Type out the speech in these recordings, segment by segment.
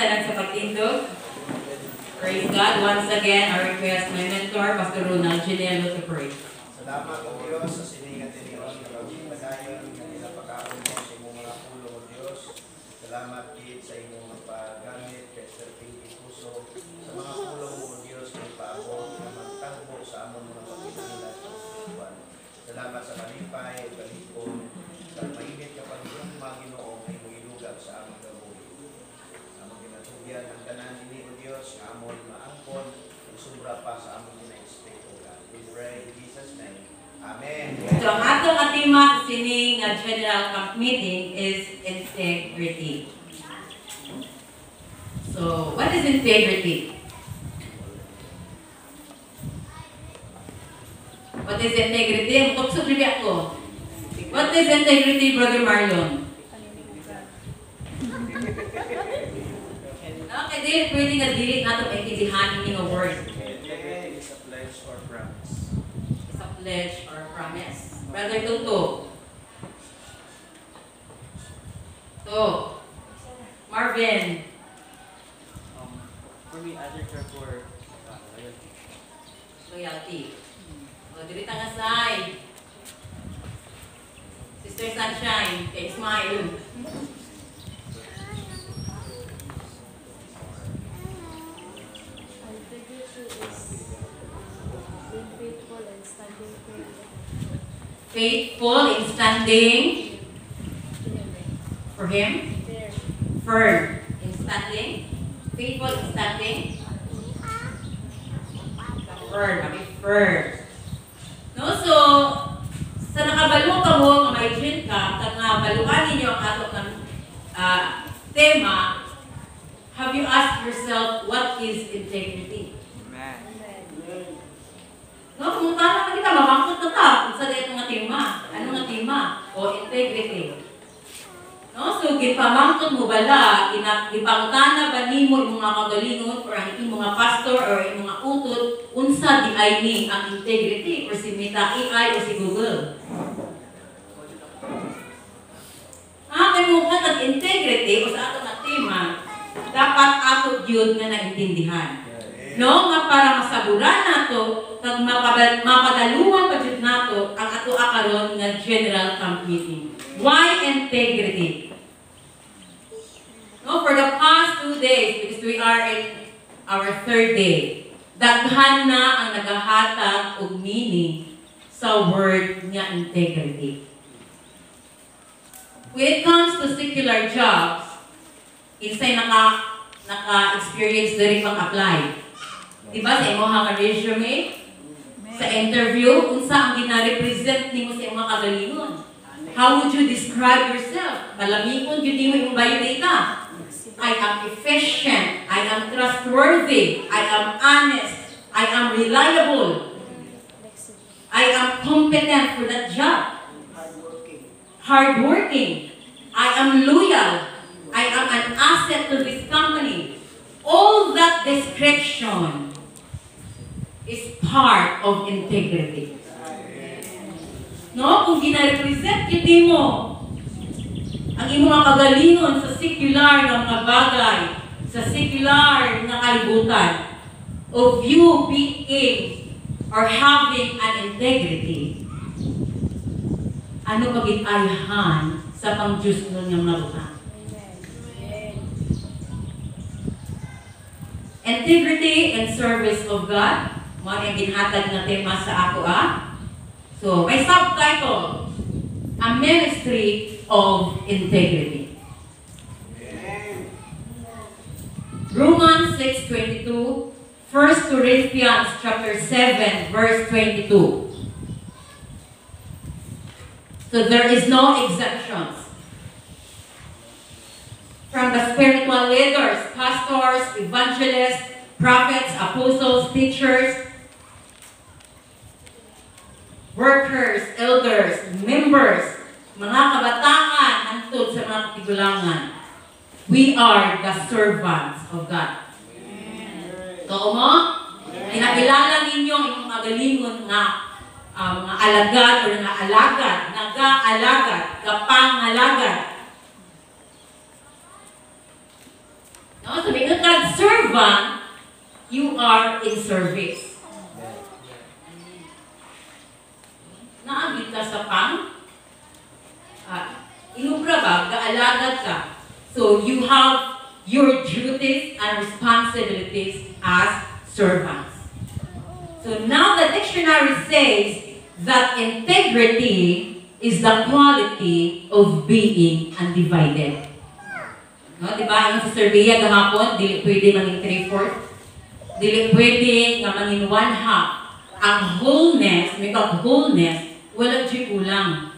tanan sa pagtindog. Praise God. Once again, I request my mentor, Pastor Ronald Ginelo, to pray. Salamat o Diyos sa siningat ninyo na pagpipadayon na nilapakaon mo sa imong mga pulo o Diyos. Salamat kit sa imong paggamit kay Sir Pinky Puso sa mga pulo o Diyos na ipaabot na magtangbo sa amon mga pagpipila sa Pagkuhan. Salamat sa kalipay o kalipon sa mainit kapag yung mga Ginoo ay magilugab sa among gabuhi. Among ginatugyan ang tanan ini o Diyos na amon maangkon ang sobra pa sa among gina-expect o God. We pray in Jesus' name. Amen. So, ang atong atima sa sining General Camp Meeting is integrity. So, what is integrity? What is integrity? Ang tuksog libi ako. What is integrity, Brother Marlon? Okay, dili pwede nga dili nato maintindihan ini nga word. Integrity is a pledge or promise. It's a pledge or promise. Brother Tuto. So, Marvin. For me, other care for loyalty. Loyalty. O, dili nga side. Sister Sunshine, kay Ismail. Faithful in standing for Him. Firm in standing. Faithful in standing. Firm. Firm. No, so, sa nakabalo ka mo, nga may dream ka, kag nga baluan ninyo ang ato ng tema, have you asked yourself, what is integrity? No, kung tama kita, mamangkot na ta. Kung sa dito nga tema. Ano nga tema? O integrity. No, so gipamangkot mo bala, ipangtana ba nimo imong mga kagalingon or ang imong mga pastor or imong mga utot unsa di ay ni ang integrity or si Meta AI o si Google. Kay mo ka integrity o sa ato nga tema, dapat ato gyud nga naintindihan. No, nga para masaburan nato kag mapadaluan pa jud nato ang ato akaron nga General Camp Meeting. Why integrity? No, for the past 2 days, because we are in our 3rd day, daghan na ang nagahatag og meaning sa word nga integrity. When it comes to secular jobs, insay naka-experience diri pag-apply. Diba sa imo nga resume, sa interview, unsa ang gina-represent nimo sa imong kagalingon? How would you describe yourself? Malamikon yun mo yung biodata. I am efficient. I am trustworthy. I am honest. I am reliable. I am competent for that job. Hardworking. I am loyal. I am an asset to this company. All that description is part of integrity. No, kung gina-represent yun mo ang imong mga kagalingon sa secular na mga bagay, sa secular na kalibutan, of you being or having an integrity, ano pag-ayahan sa pang-Diyos nun yung maruhan. Integrity and service of God, mga ginhatag na tema sa ako So, may subtitle, A Ministry of Integrity. Romans 6:22, 1 Corinthians chapter 7, verse 22. So there is no exemptions. From the spiritual leaders, pastors, evangelists, prophets, apostles, teachers, workers, elders, members, mga kabataan, hantod sa mga tigulangan. We are the servants of God. Totoo mo? Kinakilala ninyo yung magalingon nga mga alagad o nag-alagad, nag-alagad, kapang-alagad. No? So, may kag servant, you are in service. Naabit ka sa inubra ba, gaalagad ka. So, you have your duties and responsibilities as servants. So, now the dictionary says that integrity is the quality of being undivided. No, di ba? Yung sa survey gahapon, dili pwede maging 3/4. Dili pwede nga maging 1/2. Ang wholeness, may wholeness, wala di kulang.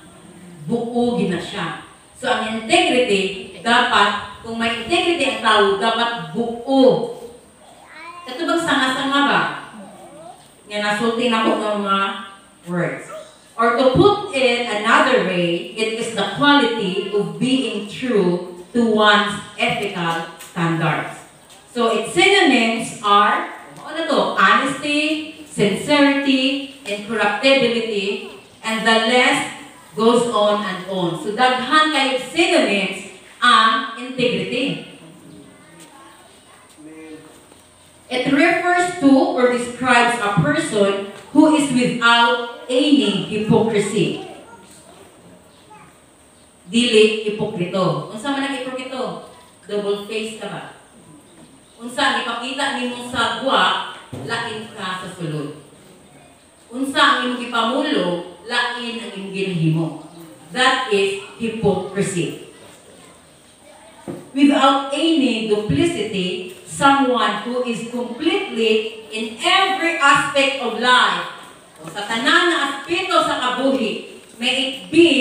Buo gina siya. So, ang integrity, dapat, kung may integrity ang tao, dapat buo. Ito bang sanga-sanga ba? Nga nasulti na ko ng mga words. Or to put it another way, it is the quality of being true to one's ethical standards. So its synonyms are, ano to? Honesty, sincerity, incorruptibility, and the list goes on and on. So daghan kayo synonyms ang integrity. It refers to or describes a person who is without any hypocrisy. Dili hipokrito. Unsa man ang hipokrito? Double face ka ba? Unsa ipakita nimo sa gwa, lain ka sa sulod. Unsa ang imong gipamulo, lain ang imong ginahimo. That is hypocrisy. Without any duplicity, someone who is completely in every aspect of life, o sa tanan na aspeto sa kabuhi, may it be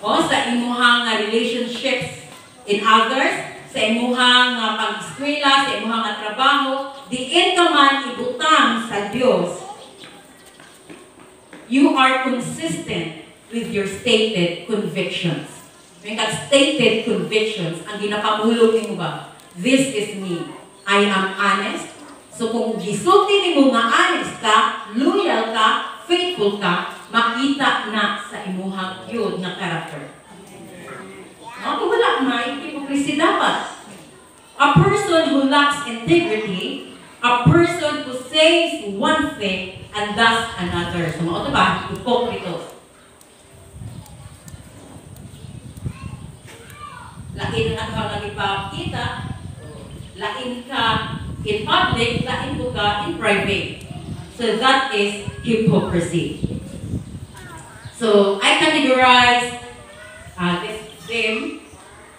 sa imuhang relationships in others, sa imuhang pag-eskwela, sa imuhang trabaho, diin ka man ibutang sa Diyos, you are consistent with your stated convictions. May stated convictions, ang ginapamulog mo ba? This is me. I am honest. So kung gisulti mo nga honest ka, loyal ka, faithful ka, makita na sa imuhang yun na character. Kung wala may hypocrisy dapat. A person who lacks integrity, a person who says one thing and does another. So mga ito ba? Hypocrite. Lain ang kang nagipakita, lain ka in public, lain ko ka in private. So that is hypocrisy. So I categorize them.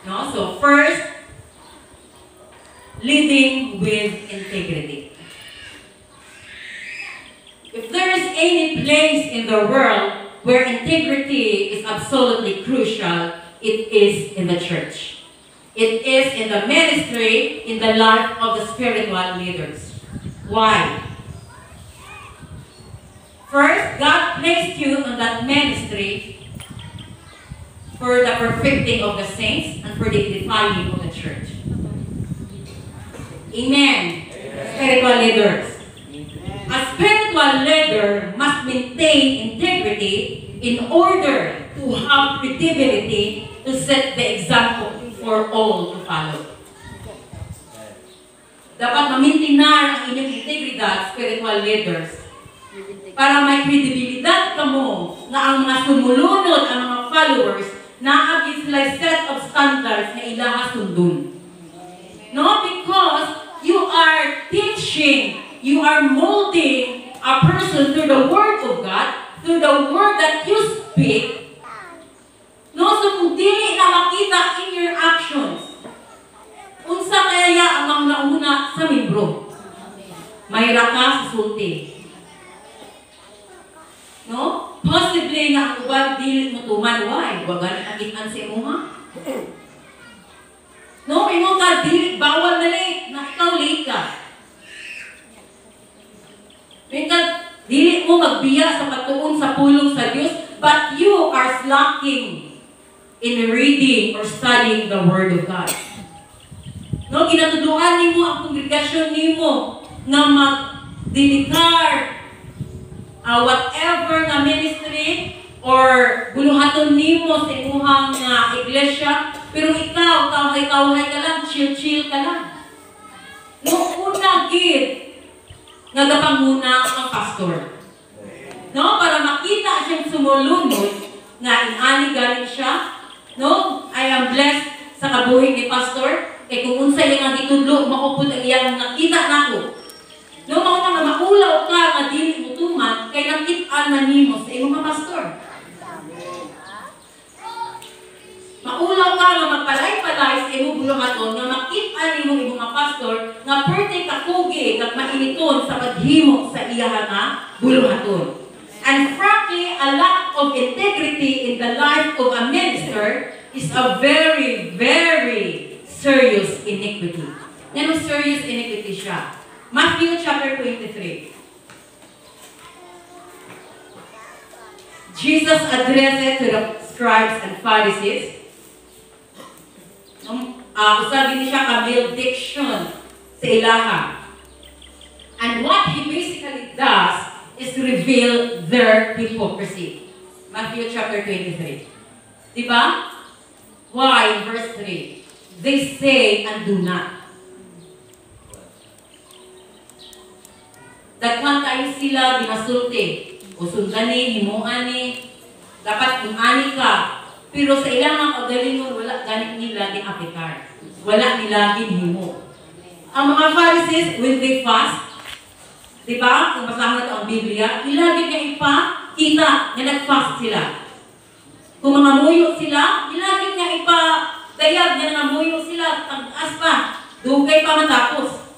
No? So first, leading with integrity. If there is any place in the world where integrity is absolutely crucial, it is in the church. It is in the ministry, in the life of the spiritual leaders. Why? First, God placed you on that ministry for the perfecting of the saints and for the edifying of the church. Amen. Spiritual leaders. A spiritual leader must maintain integrity in order to have credibility to set the example for all to follow. Dapat mamintinar ang inyong integridad, spiritual leaders, para may kredibilidad ka mo na ang mga sumulunod, ang mga followers, naagit sila set of standards na ilaha sundun. No, because you are teaching, you are molding a person through the Word of God, through the Word that you speak. No, so kung dili na makita in your actions, unsa kaya ang mga nauna sa membro? Mayra ka sa sulti. No? Possibly nga ang uban dili mo tuman, why? Wagan nakitaan sa imo ha? No, may mga dili bawal na late, na ikaw late ka. May dili mo magbiya sa patuon sa pulong sa Diyos, but you are slacking in reading or studying the Word of God. No, ginatuduan nimo ang kongregasyon nimo nga mag-dedicate whatever na ministry or buluhaton nimo sa imuhang iglesia, pero ikaw, kawhay ka lang, chill ka lang. gid nga gapanguna ang pastor. No, para makita siyang sumulunod nga inani galing siya. No, I am blessed sa kabuhi ni pastor. Kay kung unsa iyang gitudlo, maupod ang iyang nakita nako. No, mao nga maulaw ka nga dili mo tuman kay nakit-an na nimo sa imong mga pastor. Maulaw ka nga magpalay-palay sa imong buluhaton nga makit-an nimo imong mga pastor nga perti kakugi kag mainiton sa paghimo sa iyaha nga buluhaton. And frankly, a lack of integrity in the life of a minister is a very, very serious iniquity. Ganong serious iniquity siya. Matthew chapter 23. Jesus addressed it to the scribes and Pharisees. Usabin siya ka malediction sa ilaha. And what he basically does is reveal their hypocrisy. Matthew chapter 23. Diba? Why? Verse 3. They say and do not. Daghan kayo sila ginasulti. O sundani, himuani. Dapat imani ka. Pero sa ilang mga kagalingon, wala ganit nila gi-aplikar. Wala nila ginhimo. Ang mga Pharisees, when they fast, diba? Kung basahan natin ang Biblia, ilagi niya ipakita na nag-fast sila. Kung mga muyo sila, ilagi niya ipagayag na nangamuyo sila, tag-as pa, dugay pa matapos.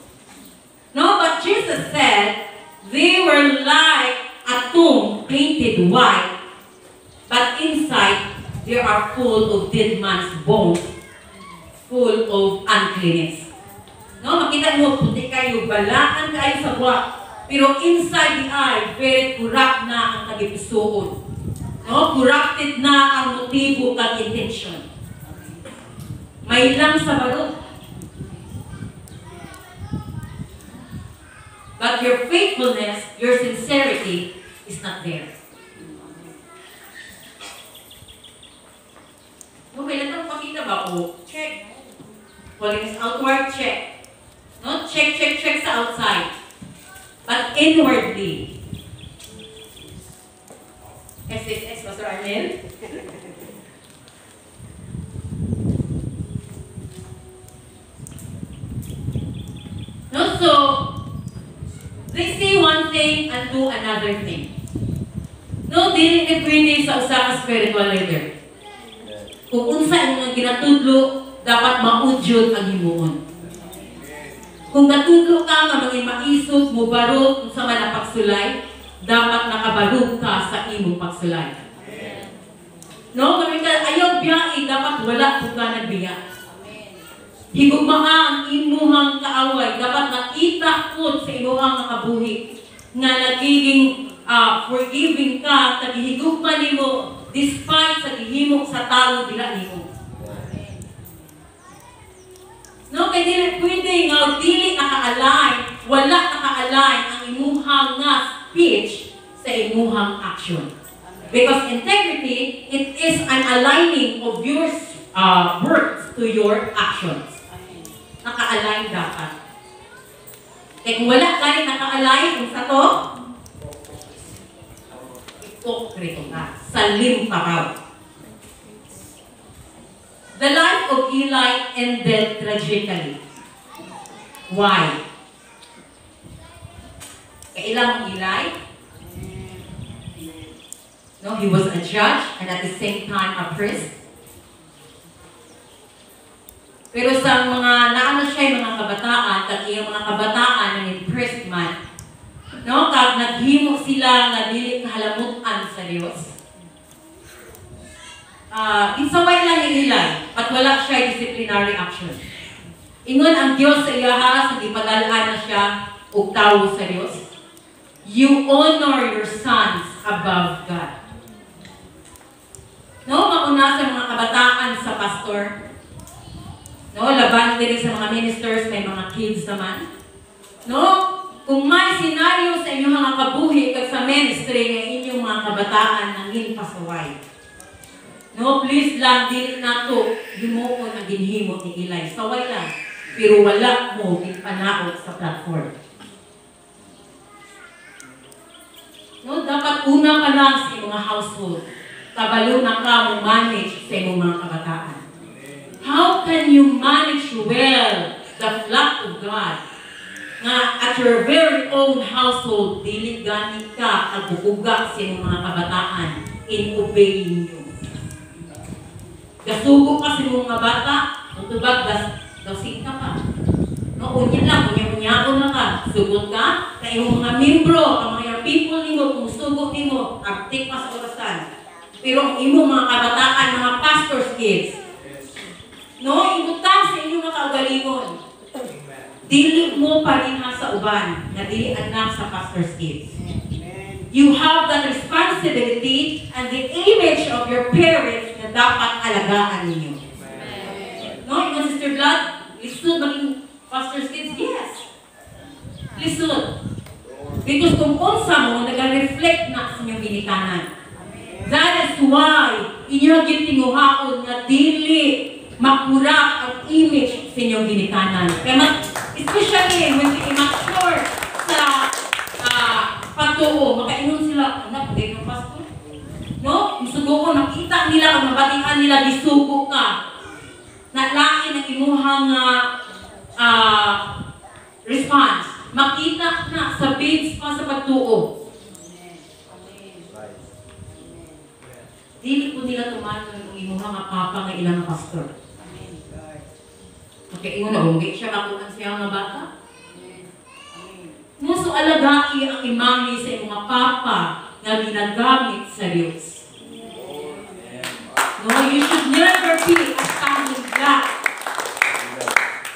No, but Jesus said, they were like a tomb painted white, but inside, they are full of dead man's bones, full of uncleanness. No, makita mo, puti kayo, balaan kayo sa buwak. Pero inside the eye, very corrupt na ang kagipusoon. No? Corrupted na ang motibo kag intention. May lang sa barot. But your faithfulness, your sincerity is not there. No, kailan lang pakita ba ko? Check. Calling is outward, check. No? Check sa outside. But inwardly, SSS, Pastor Arnel. No, so they say one thing and do another thing. No, dili ni pwede sa usa ka spiritual leader. Kung unsa ang ginatudlo, dapat maudyod ang himuon. Kung natudlo ka nga mga maisog, mubarog, kung sa man ang pagsulay, dapat nakabarog ka sa imong pagsulay. No? Kami ka, ayaw biyahe, dapat wala kung ka nagbiya. Higugmaa ang imuhang kaaway, dapat nakita ko sa imuhang kabuhi, nga nagiging forgiving ka, nagihigugma nimo, despite sa gihimo sa tao, dila nimo. No, kaya dili pwede nga dili naka-align, wala naka-align ang imuhang nga speech sa imuhang action. Because integrity, it is an aligning of your words to your actions. Naka-align dapat. Kaya kung wala ganit naka-align, kung sa to, ipokrito ka, salim pa ka. The life of Eli ended tragically. Why? Kailang Eli? No, he was a judge and at the same time a priest. Pero sa mga naano siya yung mga kabataan, kag iyang mga kabataan ng impressed man, no, kag naghimo sila nga dili kahalamutan sa Dios. Insaway lang ni Eli, at wala siya disciplinary action. Ingon ang Diyos sa iyaha, sa ipadalaan na siya, og tawo sa Diyos. You honor your sons above God. No, mauna sa mga kabataan sa pastor. No, laban din sa mga ministers, may mga kids naman. No, kung may senaryo sa inyong mga kabuhi kag sa ministry ng inyong mga kabataan nang pasaway. No, please lang, dili na to himuon ang ginhimo ni Eli. Saway lang. Pero wala mo ipanaot sa platform. No, dapat una ka lang sa iyong mga household. Kabalo na ka mo manage sa iyong mga kabataan. How can you manage well the flock of God? Nga at your very own household, dili gani ka agbubuga sa iyong mga kabataan in obeying you. Gasugo ka sa iyong mga bata, utubag gasing ka pa. No, unya lang, unya-unyaon na ka. Sugot ka, sa iyong mga membro, ang mga people nimo, kung sugot nimo, abtik pa sa orasan. Pero ang imo mga kabataan, mga pastor's kids, no, ibutan sa inyong mga kaugalingon. Dili mo pa rin sa uban, na dili anak sa pastor's kids. You have that responsibility and the image of your parents na dapat alagaan ninyo. No, yung Sister Blood, lisod maging pastor's kids? Yes. Lisod. Because kung unsa mo, nag-reflect na sa inyong ginikanan. That is why inyong gitinguhaon na dili makurap ang image sa inyong ginikanan. Kaya especially when we immature sa patuo, makainom sila, anak, hindi ng pastor. No? Musugo ko, nakita nila, kung mabatian nila, disugo ka. Nalain ang imuhang response. Makita na sa babes pa sa patuo. Dili po nila tumato yung imuhang papa nga ilang pastor. Okay, ingon na, hindi siya kakunan siya nga bata. Muso alagai ang imahe sa iyong mga papa na ginagamit sa Diyos. No, you should never be a stumbling block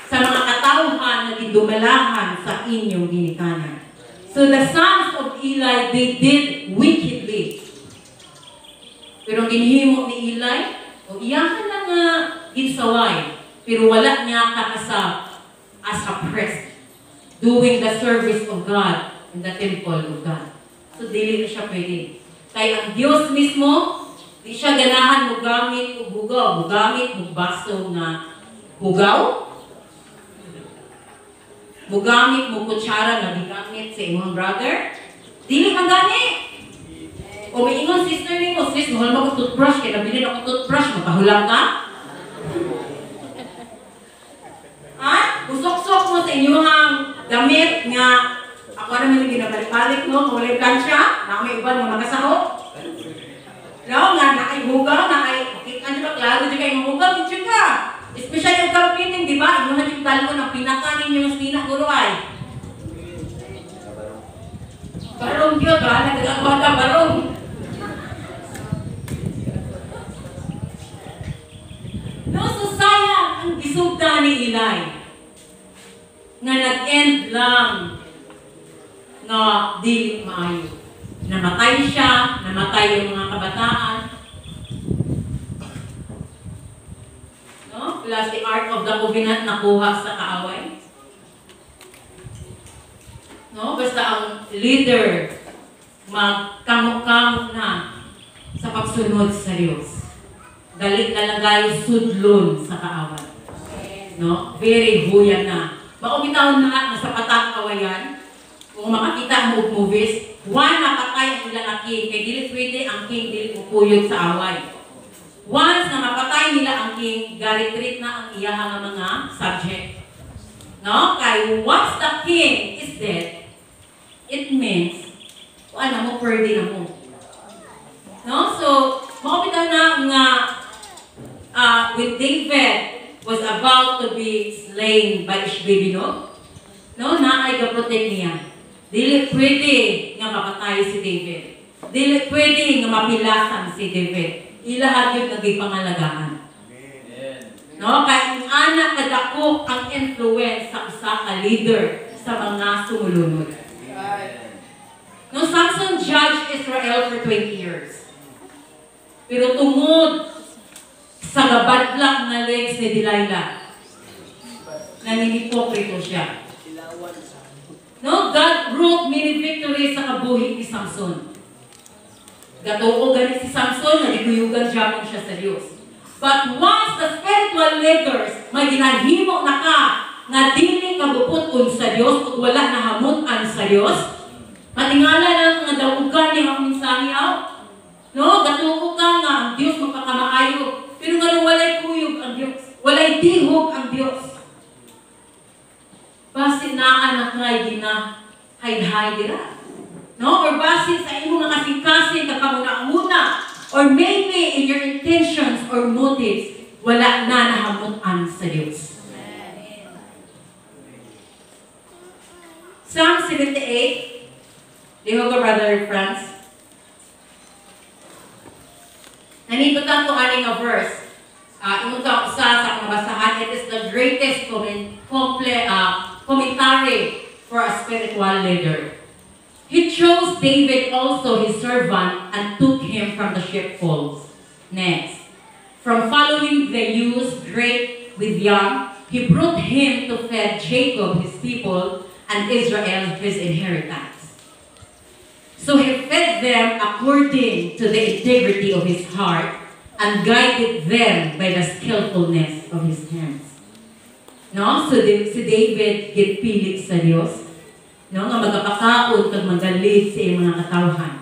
sa mga katauhan na gidumalahan sa inyong ginikanan. So the sons of Eli, they did wickedly. Pero ang ginhimo ni Eli, o iyakan na nga ginsaway, pero wala niya kakasab as a priest, doing the service of God in the temple of God. So, dili na siya pwede. Kaya ang Diyos mismo, di siya ganahan mo gamit o bugaw. Mo gamit mo baso na bugaw. Mo gamit mo kutsara na digamit sa imong brother. Dili man gani. O may ingon sister ni mo, sis, mahal mo ko toothbrush, kaya nabili ako toothbrush, mapahulang ka? Ha? Usok-sok mo sa inyong gamit nga, ako naman yung ginabalik-balik, no? Kung wala plansya, na may iba mga nakasaho. No? Nga, nakaibugaw, kita nyo ba, klaro dyan kayo mamugaw, dyan ka. Especially yung carpeting, di ba? Inuhan yung talo ng pinakanin yung sinak guruay. Barong yun, ba? Nagagawa ka, barong. No, so sayang ang gisugta ni Eli nga nag-end lang nga dili maayo. Namatay siya, namatay yung mga kabataan. No? Plus the Ark of the Covenant nakuha sa kaaway. No? Basta ang leader magkamok-kamok na sa pagsunod sa Diyos. Galit talagay sudlon sa kaaway. No? Very huyan na. Maumitaw na sa patang kawayan. Kung makakita mo movies, one napatay ang ilang king. Kaya dili pwede ang king dili upuyod sa away. Once na mapatay nila ang king, galit-rit na ang iyahang mga subject. No? Kaya once the king is dead, it means, ano mo, pwede na mo. No? So, maumitaw na nga when David was about to be slain by Ishbi-Benob, no, naay ka-protect niya. Dili pwede nga mapatay si David. Dili pwede nga mapilasan si David. Ilahat yun nagipangalagaan. No, kaya yung anak nadako ang influence sa usa ka leader sa mga sumulunod. No, Samson judged Israel for 20 years. Pero tungod sa gabadlak na legs ni Delilah, naninipokrito siya. No, God wrote many victories sa kabuhi ni Samson. Gatuo ganit si Samson, nagiguyugan siya siya sa Diyos. But once the spiritual leaders may ginahimo na ka nga dili kabuputon sa Diyos ug wala nahamutan sa Diyos, matingala lang nga dawagan ni ang mensahe out. No, gatuko ka nga ang Dios magpakamaayo. Pero nga walay kuyog ang Dios. Walay dihog ang Dios. Basi naa na kay gina hide dira. No, or basi sa imong mga kasing-kasing kakamuna-muna, or maybe in your intentions or motives, wala na nahamutan sa Dios. Psalm 78. Liho ko, Brother Franz. Nanitutan ko aning a verse. Ingon ka usa sa mabasahan. It is the greatest commentary for a spiritual leader. He chose David also his servant and took him from the sheepfolds. Next. From following the ewes great with young, he brought him to feed Jacob his people and Israel his inheritance. So he fed them according to the integrity of his heart and guided them by the skillfulness of his hands. No? So si David gitpili sa Dios, no, nga magapakaon kag magalit sa iyang mga katawhan.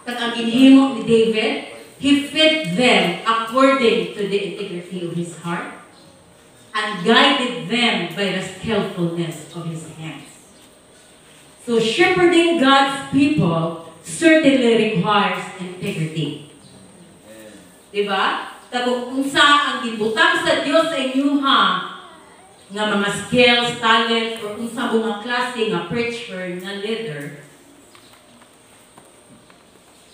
Kag ang ginhimo ni David, he fed them according to the integrity of his heart and guided them by the skillfulness of his hands. So shepherding God's people certainly requires integrity. Diba? Kung unsa ang gibutang sa Dios sa inyuha nga mga skills, talents, or unsa mga klase nga preacher, nga leader.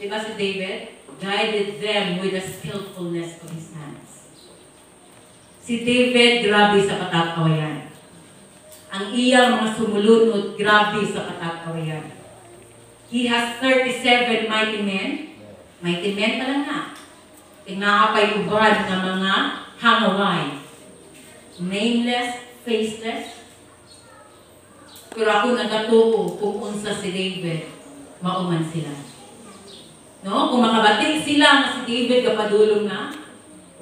Diba si David? Guided them with the skillfulness of his hands. Si David, grabe sa patatawayan. Ang iyang mga sumulunod, grabe sa patatawayan. He has 37 mighty men. Mighty men pala nga. Tinakapay uban ng mga hangaway. Nameless, faceless. Pero ako nagatuo kung unsa si David, mauman sila. No? Kung makabati sila na si David kapadulong na,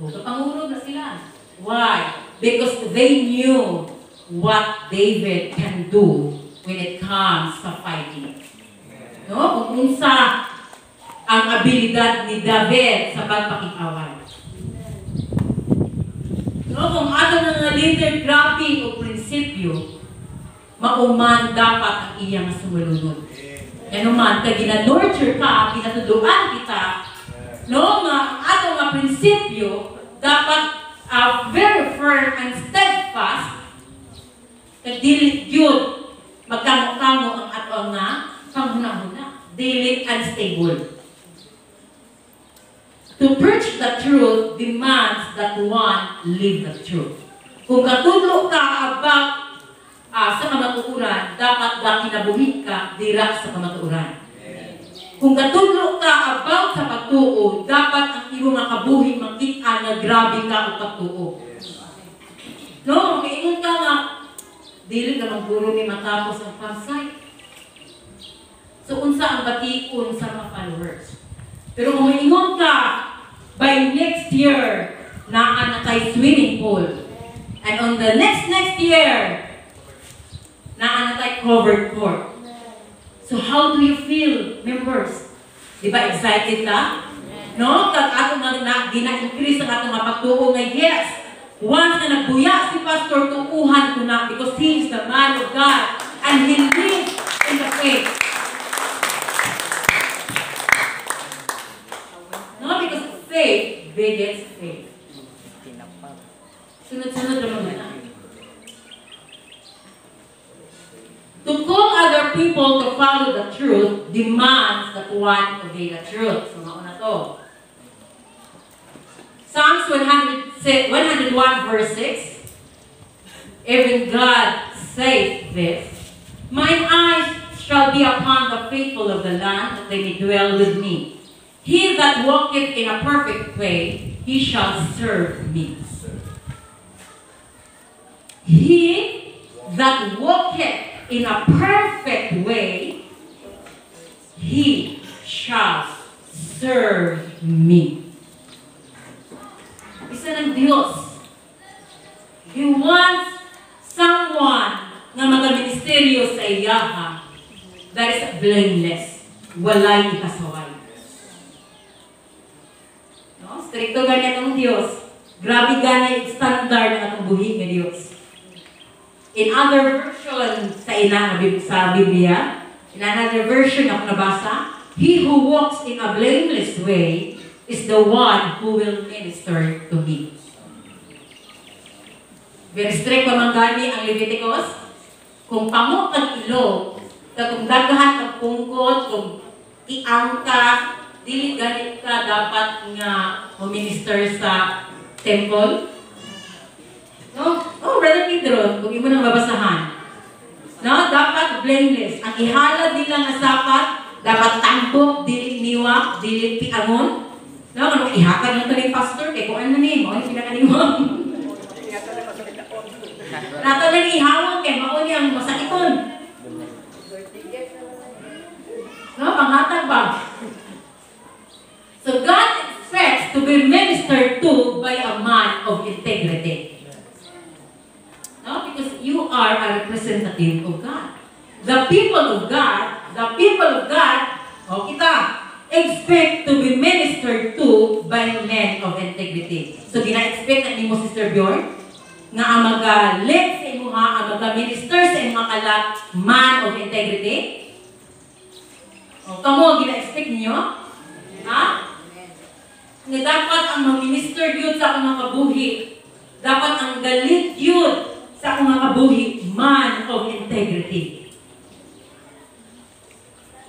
o kapangulog na sila. Why? Because they knew what David can do when it comes to fighting. No? Kung unsa ang abilidad ni David sa pagpakikaway. No? Kung ato mga leader grabe o prinsipyo, mauman dapat ang iyang sumulunod. Ano man, kaya gina-nurture ka, pinatuduan kita, no? Nga ato nga prinsipyo, dapat very firm and steadfast, kaya dili yun, magkamo-kamo ang ato nga panghuna-huna. Dili unstable. To preach the truth demands that one live the truth. Kung katulog ka about sa kamatuuran, dapat kinabuhi ka dira sa kamatuuran. Kung katulog ka about sa pagtuo, dapat ang iyong mga kabuhi makita na grabe ka ang pagtuo. No, kaingon ka nga, dili ka maguro ni matapos ang campsite. So, unsa ang batikon sa mga followers. Pero kung maingon ka, by next year, naan na tayo swimming pool. And on the next year, naan na tayo covered court. So how do you feel, members? Di ba excited ka? No? Kag ato nga gina-increase ang ato nga pagtuo nga yes. Once na nagbuya si Pastor, tuuhan ko na because he is the man of God and he lives in the faith. No? Because faith begets faith. Sunod-sunod naman na. To call other people to follow the truth demands that one obey the truth. So, mauna to. Psalms 101 verse 6. Even God says this, mine eyes shall be upon the faithful of the land, that they may dwell with me. He that walketh in a perfect way, he shall serve me. He that walketh in a perfect way, he shall serve me. Isa ng Diyos. He wants someone na magaministeryo sa iyaha that is blameless. walay ikasaway. No? Stricto ganyan ang Diyos. Grabe ganyan yung standard ng atong buhi ng Diyos. In other version sa Biblia, in another version of nabasa, he who walks in a blameless way is the one who will minister to me. Very strict pa man gani ang Leviticus. Kung pamuk ang ilog, kung dagahan ang pungkot, kung iang ka, dili ganit ka dapat nga minister sa temple. No? Oh, Brother Pedro, kung imo nang babasahan. No, dapat blameless. Ang ihalad nila nga sapat, dapat tambok, dili niwa, dili piangon. No, kung ihakad lang ito ni pastor, kaya kung ano ni mo, ano pinakaniwang. Nato lang ihawag, kaya mauni ang masakiton. No, panghatag ba? So God expects to be ministered to by a man of integrity. No, because you are a representative of God. The people of God, kita, expect to be ministered to by men of integrity. So, gina-expect na ni mo, Sister Bjorn, nga ang mag-lead sa imuha, ang mag-minister sa imuha kalat, man of integrity? O, kamo, gina-expect niyo? Ha? Nga dapat ang mag-minister yun sa akong mga kabuhi. Dapat ang galit yun sa akong mga kabuhi, man of integrity.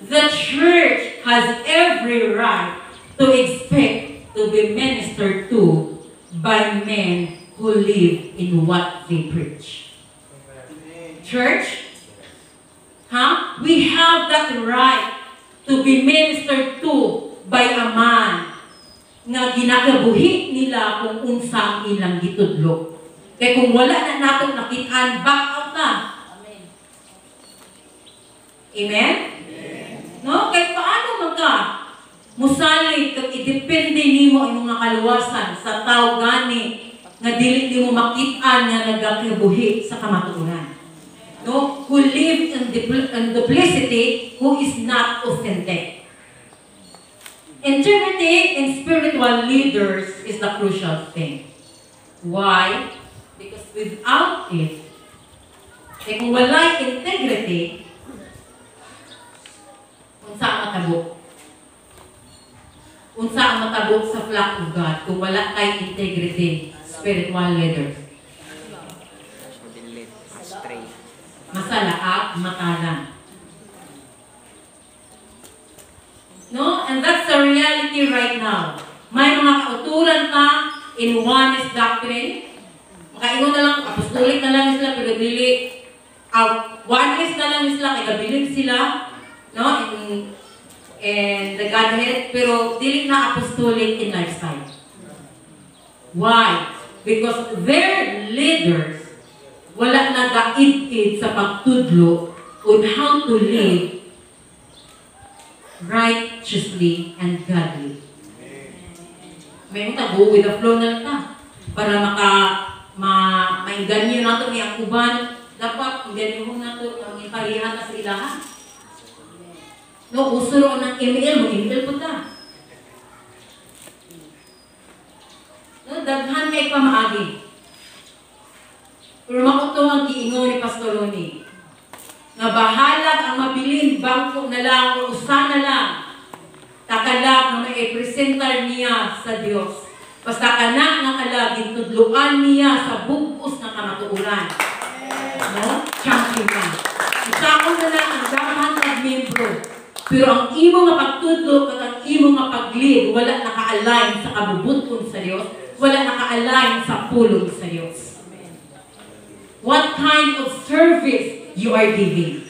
The church has every right to expect to be ministered to by men who live in what they preach. Church, we have that right to be ministered to by a man nga ginakabuhi nila kung unsa ang ilang gitudlo. Kaya kung wala na natin nakitaan, back out na. Amen? Amen? No? Kaya paano musalig kag idepende nimo ang mga kaluwasan sa tao gani nga dili nimo makitaan nga nagakabuhi sa kamatuoran. No? Who live in duplicity, who is not authentic. Integrity in spiritual leaders is the crucial thing. Why? Because without it, kung wala integrity, unsa ang matabok? Unsa ang matabok sa flock of God kung wala kay integrity, spiritual leaders? Masalaak, matalang. No? And that's the reality right now. May mga kauturan ka in oneness doctrine. Makaingon na lang, apostolic na lang sila, pero dili, oneness na lang sila, kaya gabilib sila, no, in the Godhead, pero dili na apostolic in lifestyle. Why? Because their leaders, wala na gaid-id sa pagtudlo on how to live righteously and godly. May go with the flow na lang ta, para mainganyo nato ni ang uban, dapat inganyo mo nato ang iparihan na sa ilahan. No, usuro ng email po ta. No, daghan kay pamaagi. Pero makuto ang giingon ni Pastor Ronnie, nga bahalag ang mabilin, bangko na lang, o usa na lang, takalab na may presentar niya sa Diyos. Basta kana nga kalagin, tudluan niya sa bugos ng kamatuuran. No? Champion ka. Isakon na lang ang daman ng membro. Pero ang imo nga pagtudlo at ang imo nga pag-lead, wala naka-align sa kabubuton sa Diyos, wala naka-align sa pulong sa Diyos. What kind of service you are giving?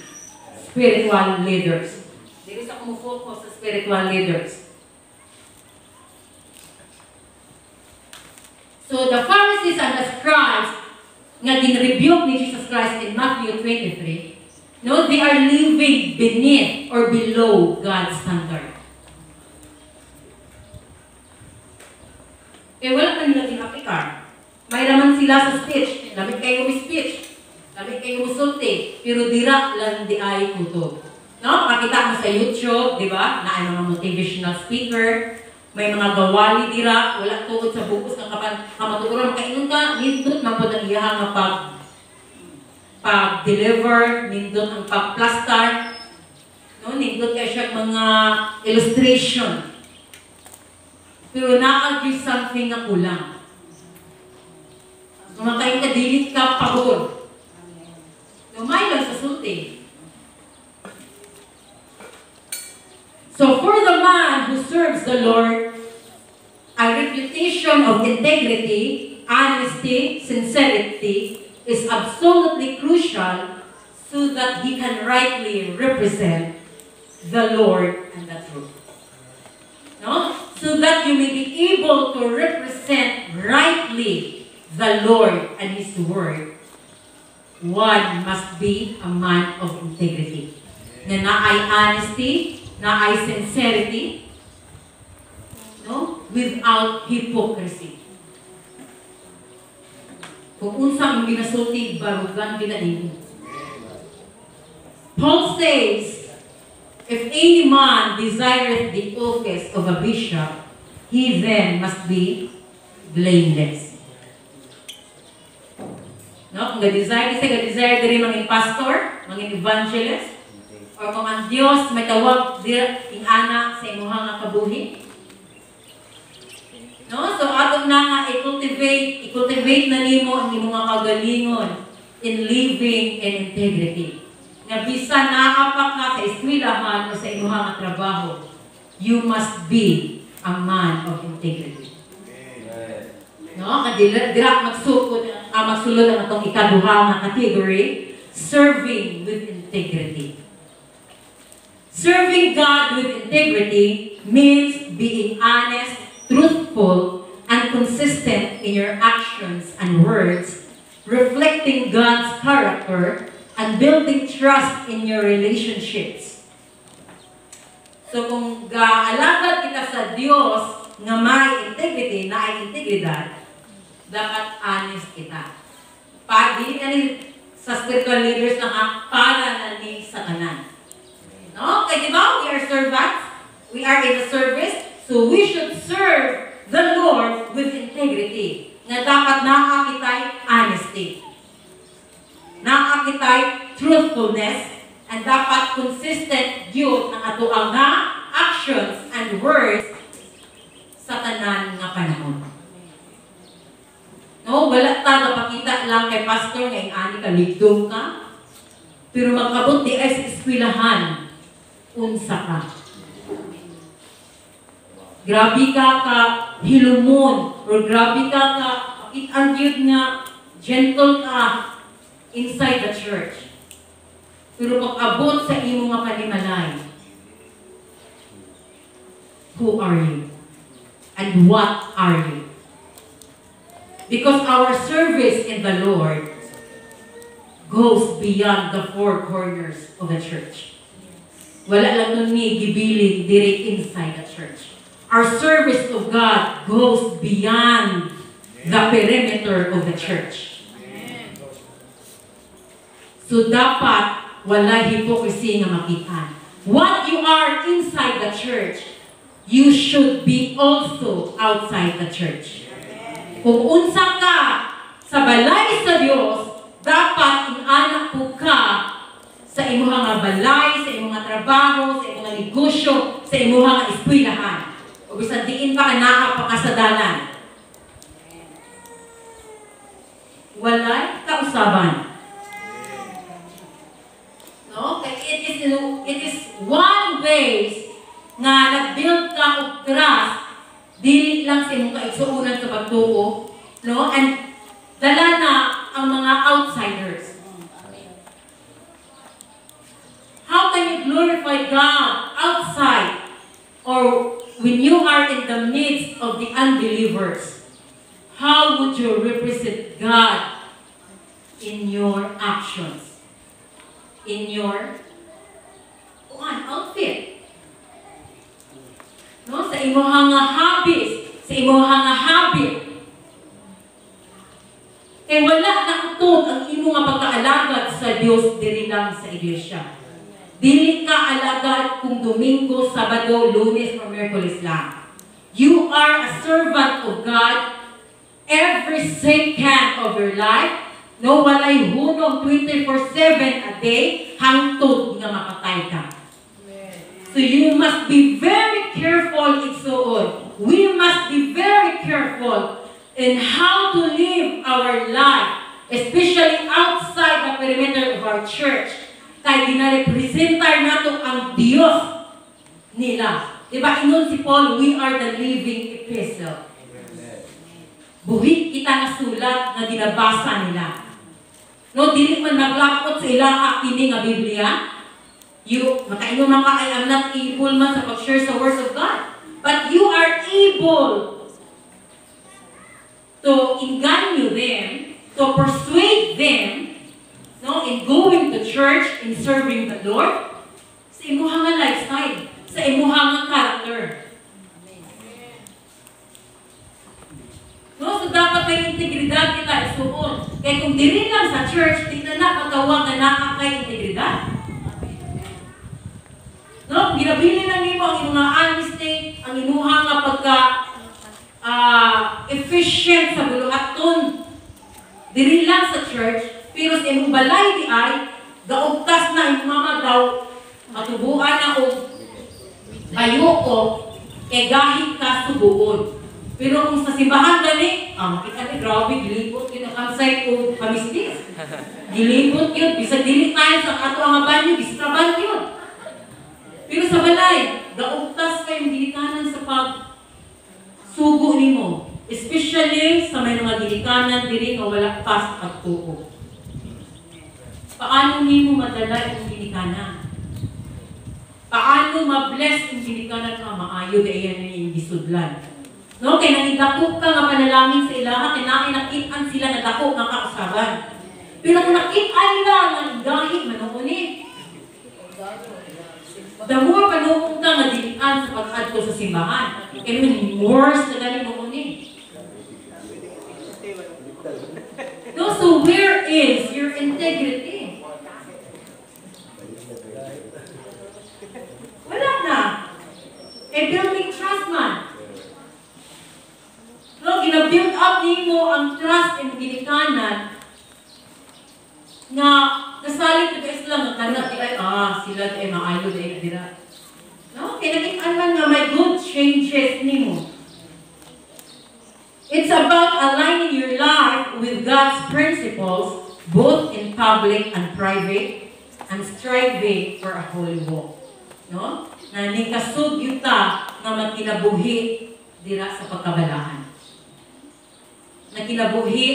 Spiritual leaders. There is a kumufocus sa spiritual leaders. So the Pharisees and the scribes nga ginrebuke ni Jesus Christ in Matthew 23, no, they are living beneath or below God's standard. Eh wala man nila ginapikar. May naman sila sa speech. Lamig kayo may speech. Lamig kayo musulti. Pero dira lang di ay kuto. No? Makita mo sa YouTube, di ba? Na ay mga motivational speaker, may mga gawali dira, wala tuod sa bukos ng kamatuguran, makainon ka, nindot na po ng iyahang nga pag-deliver, nindot ang pag-plaster, no? Nindot kayo siya mga illustration. Pero na-agree something na kulang. Kumakain ka, dilit ka, pagod. Lumay lang sa sulti. So for the man who serves the Lord, a reputation of integrity, honesty, sincerity is absolutely crucial so that he can rightly represent the Lord and the truth. No? So that you may be able to represent rightly the Lord and His Word, one must be a man of integrity. Na naay honesty, naay sincerity, no? Without hypocrisy. Kung unsang ginasulti, barugan ginanimo. Paul says, if any man desireth the office of a bishop, he then must be blameless. No? Kung ga-desire diri mangin pastor, mangin evangelist, or kung ang Dios may tawag dira ingana sa imuha nga kabuhi. No? So ato na nga i-cultivate na nimo ang imong nga kagalingon in living in integrity. Nga bisan naapak ka sa eskwelahan o sa imuha nga trabaho, you must be a man of integrity. No? Dira magsulod ang atong ikaduha nga category, serving with integrity. Serving God with integrity means being honest, truthful, and consistent in your actions and words, reflecting God's character, and building trust in your relationships. So kung gaalagad kita sa Dios nga may integrity, na ay integridad, dapat honest kita. Pag dili na sa spiritual leaders na para na ni sa kanan. No? Kaya di ba, we are servants, we are in the service, so we should serve the Lord with integrity. Nga dapat nakakitay honesty. Nakakitay truthfulness, and dapat consistent yun ang ato ang actions and words sa tanan nga panahon. No, wala ta napakita lang kay pastor nga ani ka ligdong ka, pero magkabot di ay sa eskwelahan unsa ka. Grabe ka hilumon, or grabe ka it-argued nga gentle ka inside the church. Pero pag-abot sa imo nga panimalay, who are you? And what are you? Because our service in the Lord goes beyond the four corners of the church. Wala lang nun ni gibiling diri inside the church. Our service of God goes beyond the perimeter of the church. So dapat wala hypocrisy nga makitaan. What you are inside the church, you should be also outside the church. Kung unsa ka sa balay sa Dios, dapat inanak po ka sa imuha nga balay, sa imuha nga trabaho, sa imuha nga negosyo, sa imuha nga eskwelahan. O bisan diin pa ka nakapakasadalanan. Walay kausaban. No? It is one way nga nag-build ka og trust, dili lang sa imong kaigsuonan sa pagtuo, no? And dala na ang mga outsiders. How can you glorify God outside, or when you are in the midst of the unbelievers? How would you represent God in your actions? In your outfit? No, sa imuha nga hobbies, sa imuha nga habit. Kaya wala na utod ang imo nga pagkaalagad sa Dios diri lang sa iglesia. Dili ka alagad kung Domingo, Sabado, Lunes, or Miyerkules lang. You are a servant of God every second of your life. No, walay hunong 24/7 a day, hangtod nga makatay ka. So you must be very careful, igsuon. We must be very careful in how to live our life, especially outside the perimeter of our church. Kaya ginarepresentar nato ang Diyos nila. Diba, inon si Paul, we are the living epistle. Buhit kita nga sulat na dinabasa nila. No, dili man naglakot sa ilaha kini nga Biblia. Makaingon man ka, I am not able man sa pag-share sa words of God. But you are able to inganyo them, to persuade them, no, in going to church, in serving the Lord, sa imuhang nga lifestyle, sa imuhang nga character. No, so dapat may integridad kita isuon. Kaya kung dili lang sa church, di na pagkawag na nakakay integridad. No, ginabili lang nimo ang imong honesty, ang imuha nga pagka efficient sa buluhaton. Dili lang sa church, pero sa imong balay di ay gaugtas na imong mama daw matubuan na og ayoko kay gahit ka subuon. Pero kung sa simbahan gani, makita ni grabe gilipot yun ang kansay o kamistis. Gilipot yun, bisag dili tayo sa ato ang banyo, bistraban yun. Pero sa balay, gaugtas kayong gilikanan sa pagsugo nimo. Especially sa may mga gilikanan diri nga wala pa sa pagtuo. Paano nimo madala ang gilikanan? Paano ma-bless ang gilikanan ka maayo dayon ni gisudlan? No, kaya nangidakop ka nga panalangin sa ilaha, kaya nakinakitaan sila na dakop nga kausaban. Pero kung nakitaan nila nga gahit manukuni, the more panukong ka nga dilian sa pag-adto sa simbahan, kaya may worse na gani mukuni. No, so where is your integrity? Wala na. Building trust man. No, gina-build up nimo ang trust and ginikanan nga kasalit ka sila nga kana ay sila ay maayo ay dira. No, kaya nakita nga may good changes nimo. It's about aligning your life with God's principles both in public and private and striving for a holy walk. No? Na nikasug yuta nga magkinabuhi dira sa pagkabalahan. Na kinabuhi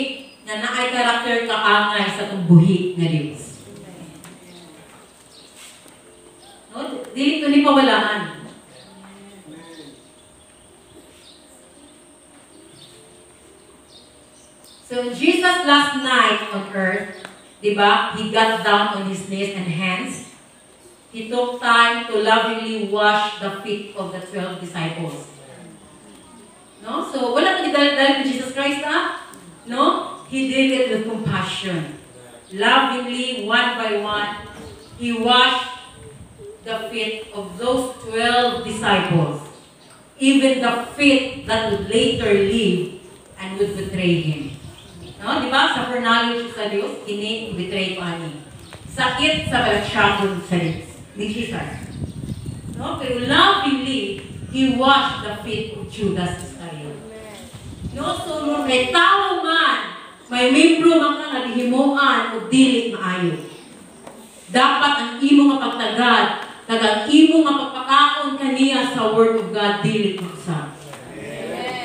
na naay karakter kaangay sa itong buhi nga Diyos. No? Dili ito ni pawalaan. So Jesus last night on earth, di ba, He got down on His knees and hands. He took time to lovingly wash the feet of the 12 disciples. No? So, wala kang dahil kay Jesus Christ, no? He did it with compassion. Lovingly, one by one, He washed the feet of those 12 disciples. Even the feet that would later leave and would betray Him. No? Di ba? Sa pernalyo sa Diyos, kini betray ko ani. Sakit sa balatsyagon sa Diyos. Ni Jesus. No? Pero lovingly, He washed the feet of Judas Iscariot. No, so nung may tao man, may membro man ka naghihimuan o dili maayo. Dapat ang imo nga pagtagad, kag ang imo nga pagpakaon kaniya sa Word of God dili maksa.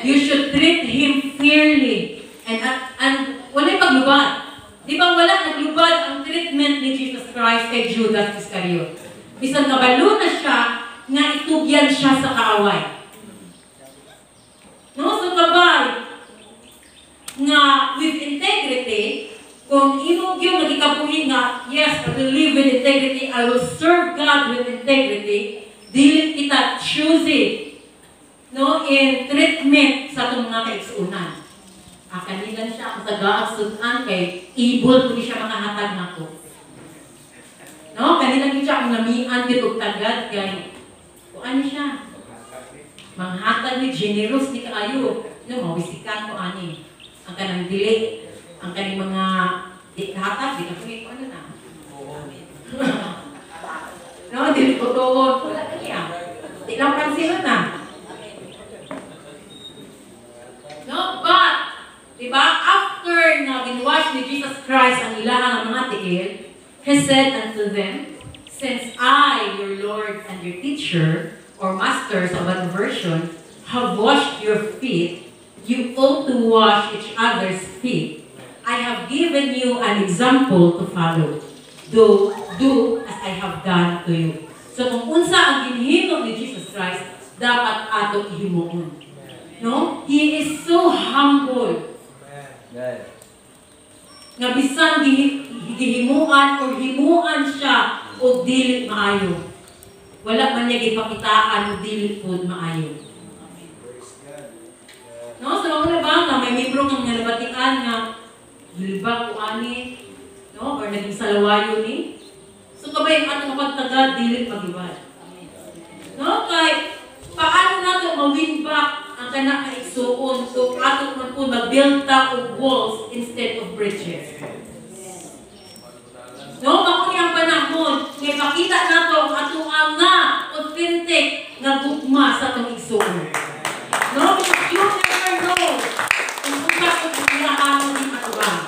You should treat Him fairly and wala paglubad. Di ba wala naglubad ang treatment ni Jesus Christ kay Judas Iscariot? Bisan kabalo na siya, nga itugyan siya sa kaaway. No, so kabay, nga with integrity, kung imong yung nagikabuhi nga, yes, I will live with integrity, I will serve God with integrity, dili kita choosy, no, in treatment sa itong mga kaigsunan. Kanilan siya, kasagaag sudan kay able ko siya makahatag na ko. No, di na siya ang namian dito tagad kay ano siya? Manghatag ni generous ni kaayo. No, mawisikan ko ani. Ang kanang dili, ang kaning mga di hatag, di ka ko ano na. No, dili ko tuon. Wala ka niya. Di lang pansin na. No, but, diba, after na binwash ni Jesus Christ ang ilahang mga tiil, He said unto them, since I, your Lord and your teacher, or master sa one version, have washed your feet, you ought to wash each other's feet. I have given you an example to follow. Do as I have done to you. So kung unsa ang ginhimo ni Jesus Christ, dapat ato himuon. No? He is so humble. Nga bisan gihimuan or himuan siya o dili maayo. Wala man niya gipakitaan o dili pud maayo. No, so ano ba nga may libro nga nabatian nga gilibag ko ani, no, or naging salawayo ni. So kabay atong pagtagad dili magibad. No, kay paano nato ma-win back ang kana ka igsuon so ato man po mag-build ta og walls instead of bridges. No, mao ni ang panahon kay makita nato ang atong nga authentic nga gugma sa atong igsuon. No, because you never know kung unsa ko ginahamon ni katubang.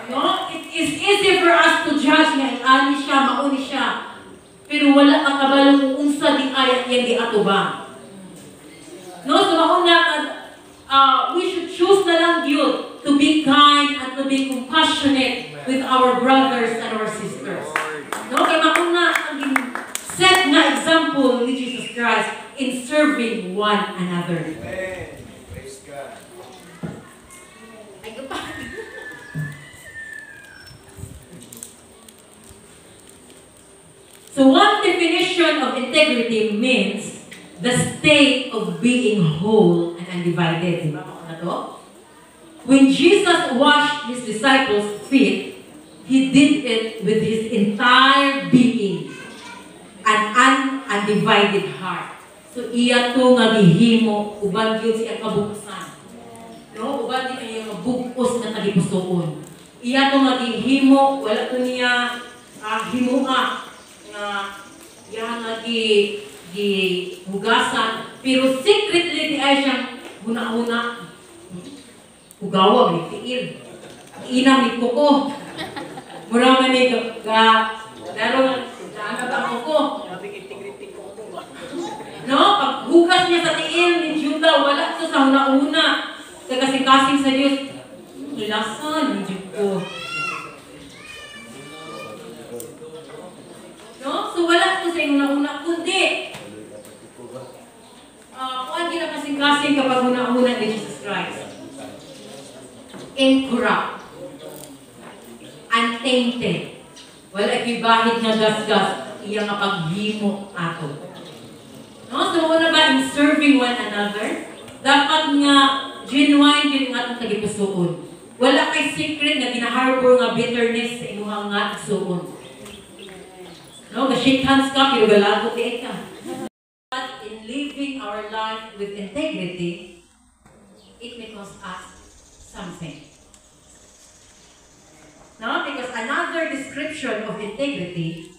No, it is easy for us to judge nga ani siya, mauni siya. Pero wala kang kabalo kung unsa di ayat yan di atubang. No, so mauna we should choose na lang yun to be kind and to be compassionate with our brothers and our sisters. No, kaya mauna ang set na example ni Jesus Christ in serving one another. Amen. Praise God. Ay, pa. So one definition of integrity means the state of being whole and undivided. Ano to? When Jesus washed his disciples' feet, he did it with his entire being, an undivided heart. So iya to nga gihimo uban gyud siya kabukusan. No, uban di kay nga bugos na tagipusoon. Iya to nga gihimo wala to niya himuha nga iya nga hugasan, pero secretly di ay siyang huna-huna. Hugawa, may tiil. Inam ni kuko. Mura man ni laro na ba ang kuko? No, pag hugas niya sa tiil ni Judah, wala ito sa huna-huna. Kasing-kasing sa Diyos, ilasan ni Judah. No, so wala ito sa huna-huna, kundi kuan gina kasing-kasing kapag huna-huna ni Jesus Christ. Incorrupt. Untainted. Wala ibahid nga gas-gas, iya nga paghimo ato. No? So muna ba in serving one another, dapat nga genuine din nga itong tagipusoon. Wala kay secret nga ginaharbor nga bitterness sa inyong nga isuon. No? Ga-shake hands ka, pero galago ka. In living our life with integrity, it may cost us something. No? Because another description of integrity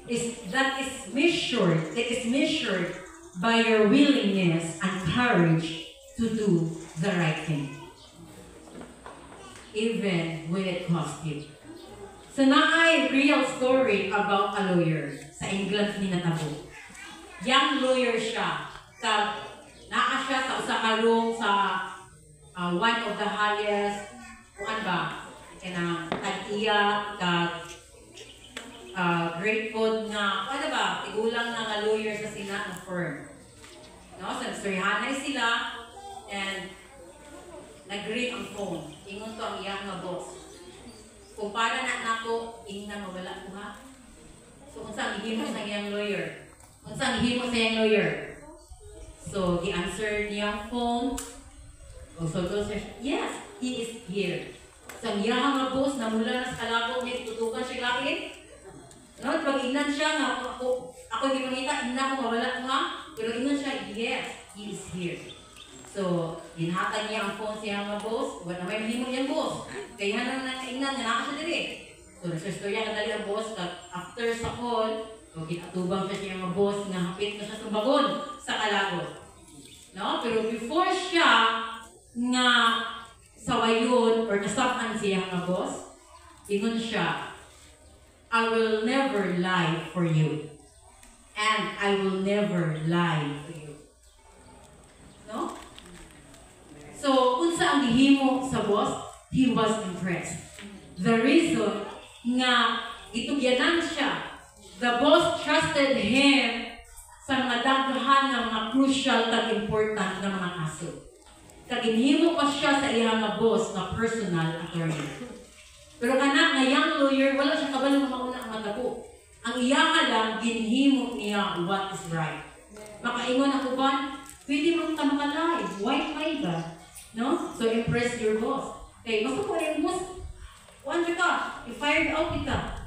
is that it is measured by your willingness and courage to do the right thing. Even when it costs you. So naay real story about a lawyer sa England ni natabo. Young lawyer siya. Naa siya sa usa ka room sa one of the highest kanang tag-iya grateful nga tigulang na nga lawyer sa sina ng firm. No, so nagsuryanay sila and nag-ring ang phone. Ingon to ang iyang nga boss. Kung para na nako, ingna mawala ko ha. So unsa ang ihimo sa iyang lawyer? Unsa ang ihimo sa iyang lawyer? So he answered niya ang phone. So said, yes, he is here. Sa iyang nga boss na mula na sa kalabog niya tutukan siya lakit. No, pag mag-inan siya nga ako di mangita, ina ko mawala ko ha. Pero ingon siya, yes, he is here. So, ginhatag niya ang phone siya nga boss. Wala may mahimo yan boss. Kaya na nakaingnan nga naka siya diri. So, nasustorya ka dali ang boss. After sa call, so, ginatubang siya nga boss nga hapit na siya sumbagon sa kalagos. No? Pero before siya nga sawayon or nasapan siya nga boss, ingon siya, I will never lie for you. And I will never lie to you. No? So, unsa ang gihimo sa boss, he was impressed. The reason nga itugyanan siya, the boss trusted him sa mga daghan ng mga crucial kag important na mga kaso. Kag ginhimo pa siya sa iyang nga boss na personal attorney. Pero kana nga young lawyer, wala siya kabalo mauna ang matabo. Ang iyaha lang, ginhimo niya what is right. Makaingon ako ba, pwede mong tamakalay. Why ba? No? So impress your boss. Okay, gusto ko rin boss. One ka, i-fired out kita.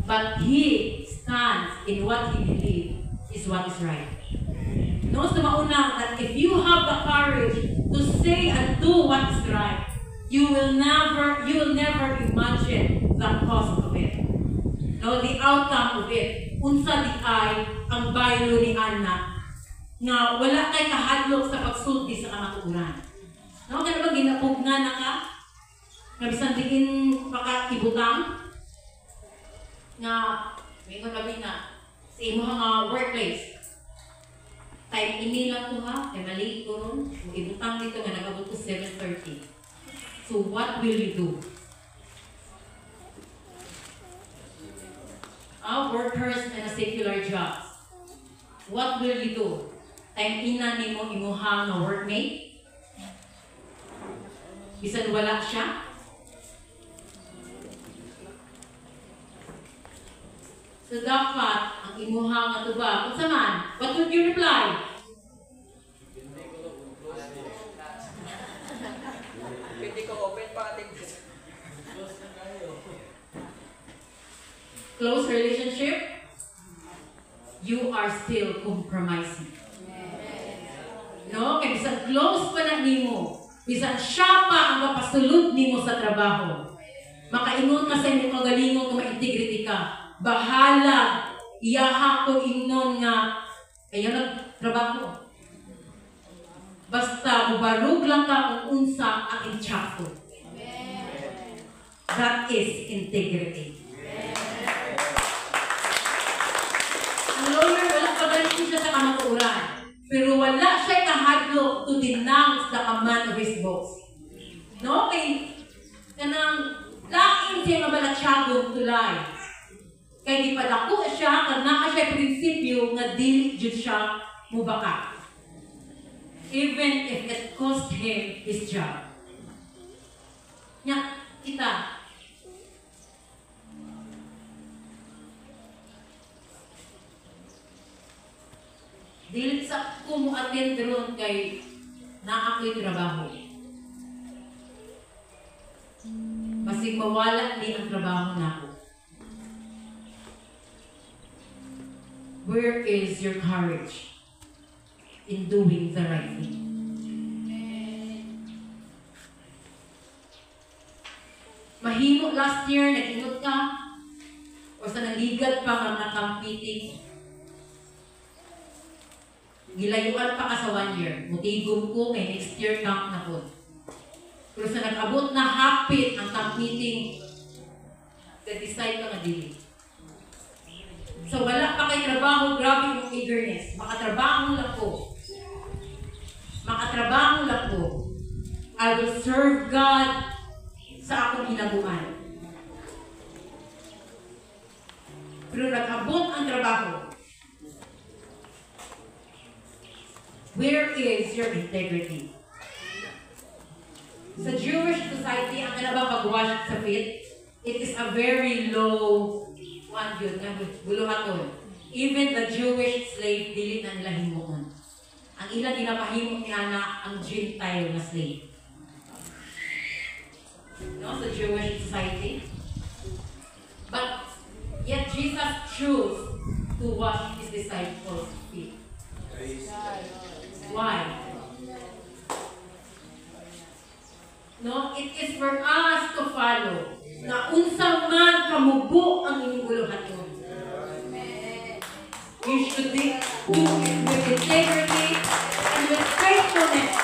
But he stands in what he believes is what is right. No, so mauna that if you have the courage to say and do what is right, you will never imagine the cost of it. No, the outcome of it. Unsa di ay ang baylo ni Anna nga wala kay kahadlok sa pagsulti sa kamatuoran. No, kaya ba ginapugna na ka? Nga bisan diin pakakibutang nga may kami na sa imo nga workplace. Time ini lang ko ha, kay mali ko ron. Ibutang dito nga nagabot ko 7:30. So what will you do? Workers and secular jobs. What will you do? Time ina nimo imuha nga workmate? Bisan wala siya? So dapat ang imuha nga tuba. Unsa man? What would you reply? Pwede ko open pa ating Close relationship, you are still compromising. No? Kaya bisan close pa na nimo, bisan siya pa ang mapasulod nimo sa trabaho. Makaingon ka sa inyong magalingon kung ma-integrity ka. Bahala, iyaha ko ingnon nga, ayaw nagtrabaho. Basta mubarug lang ka kung unsa ang inchako. That is integrity. Ang lawyer, wala pa galing siya sa kamatuoran. Pero wala siya kahadlok to denounce the command of his boss. No? Kay kanang lain siya mabalatsyagong tulay. Kaya di padako siya, kag naa siya prinsipyo nga dili jud siya mubaka. Even if it cost him his job. Nya, kita. Dili sa kumuattend ron kay naa ko'y trabaho. Basig mawala ni ang trabaho nako. Where is your courage in doing the right thing? Mahimo last year, nag-ingot ka, o sa naligat pa nga mga kampiting, gilayuan pa ka sa 1 year. Mutigom ko kay next year camp na po. Pero sa nag-abot na hapit ang camp meeting, decide ka nga dili. So wala pa kay trabaho, grabe yung eagerness. Makatrabaho lang ko. Makatrabaho lang ko. I will serve God sa akong hinabuan. Pero nag-abot ang trabaho. Where is your integrity? Sa Jewish society, ang kanaba pag-wash sa feet, it is a very low one yun, buluhaton. Even the Jewish slave, dili na nila himuon. Ang ilan ginapahimo niya na ang Gentile na slave. No, sa Jewish society. But yet Jesus chose to wash his disciples' feet. Praise God. Why? No, it is for us to follow na unsa man kamubo ang inyong buluhaton. You should do it with integrity and with faithfulness.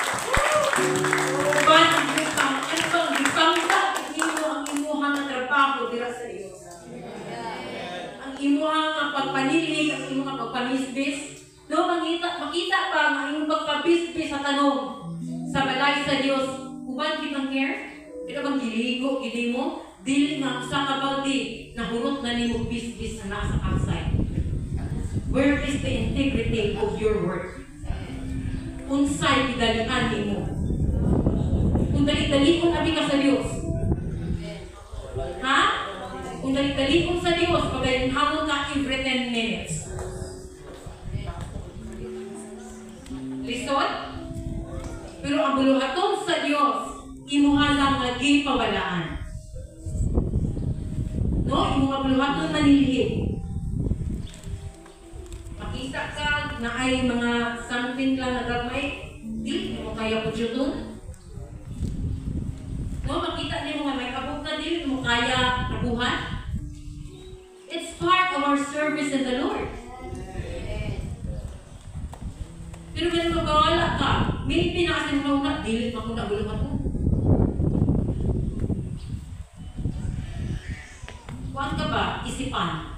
Uban ang butang, ano bang gipangga ang imuhang na trabaho dira sa Diyos. Ang imuhang nga pagpanilig, ang imuhang pagpamisbis, no, makita pa ang inyong pagpabisbis sa tanong sa balay sa Diyos. Uban kitang care? Ito bang giligo, gili mo? Dili nga sa kabaldi na hurot na nimo bisbis na nasa outside. Where is the integrity of your work? Unsay gidalian nimo? Kung dali-dalikon abi ka sa Dios. Ha? Kung dali-dalikon sa Dios, pagayon hamon ka every 10 minutes. Lisod? Pero ang buluhaton sa Dios, imuha lang lagi pawalaan. No, imuha buluhaton manilhig. Makita ka na ay mga something lang na gamay, di mo kaya po dyan. No, makita niyo nga may kabuk na di mo kaya tabuhan. It's part of our service in the Lord. Pero ganun magawala ka, may pinakasin mo na, dilit mo na buluhan mo. Kuwan ka ba? Isipan.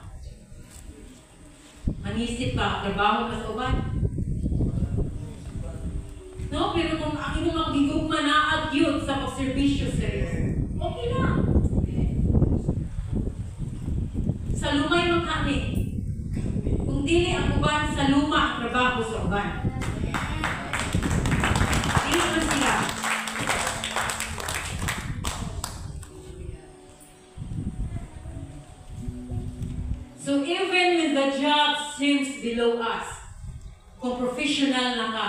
Manisip ka, trabaho ka sa uban. No, pero kung ang imong magigugma na agyod sa pagserbisyo sa Diyos, okay lang. Sa lumay magkani. Kung dili ang uban sa luma ang trabaho sa uban. Dili man sila. So even when the job seems below us, kung professional na ka,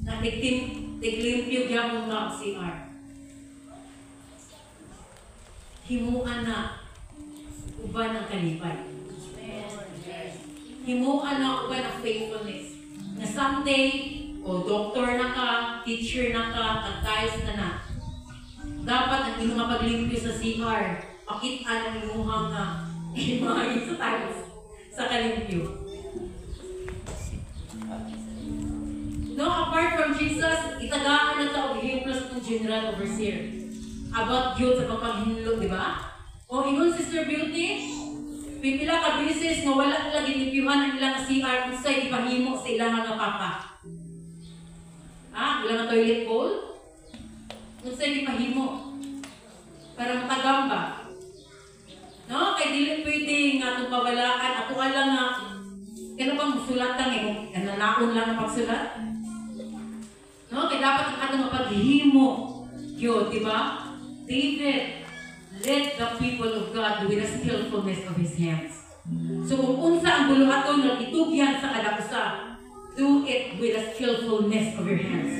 na tiglimpyo gyapon ka CR, himuan na uban ang kalipay. Himuan na uban ang faithfulness. Na someday, o doktor na ka, teacher na ka, tagtayos na na. Dapat ang inyong mapaglimpyo sa CR, pakita ng imuhang imahin sa tiles sa kalimpyo. No, apart from Jesus, itagaan na ito ang himnos ng General Overseer. About yun sa pagpaghinlo, di ba? O ingon Sister Beauty, pipila ka bisis nga wala nila ginipiyuhan ang ilang CR kung sa'y ipahimo sa ilang nga papa. Ilang toilet bowl? Kung sa'y ipahimo. Para matagam ba? No, kay dili pwede nga itong pabalaan. Ako alam nga, kano bang sulatan eh, nananaon lang ang pagsulat? No, kaya dapat ang atong mapaghimo. Yun, di ba? David led the people of God with the skillfulness of his hands. So kung unsa ang buluhaton nga itugyan sa kadakusa, do it with the skillfulness of your hands.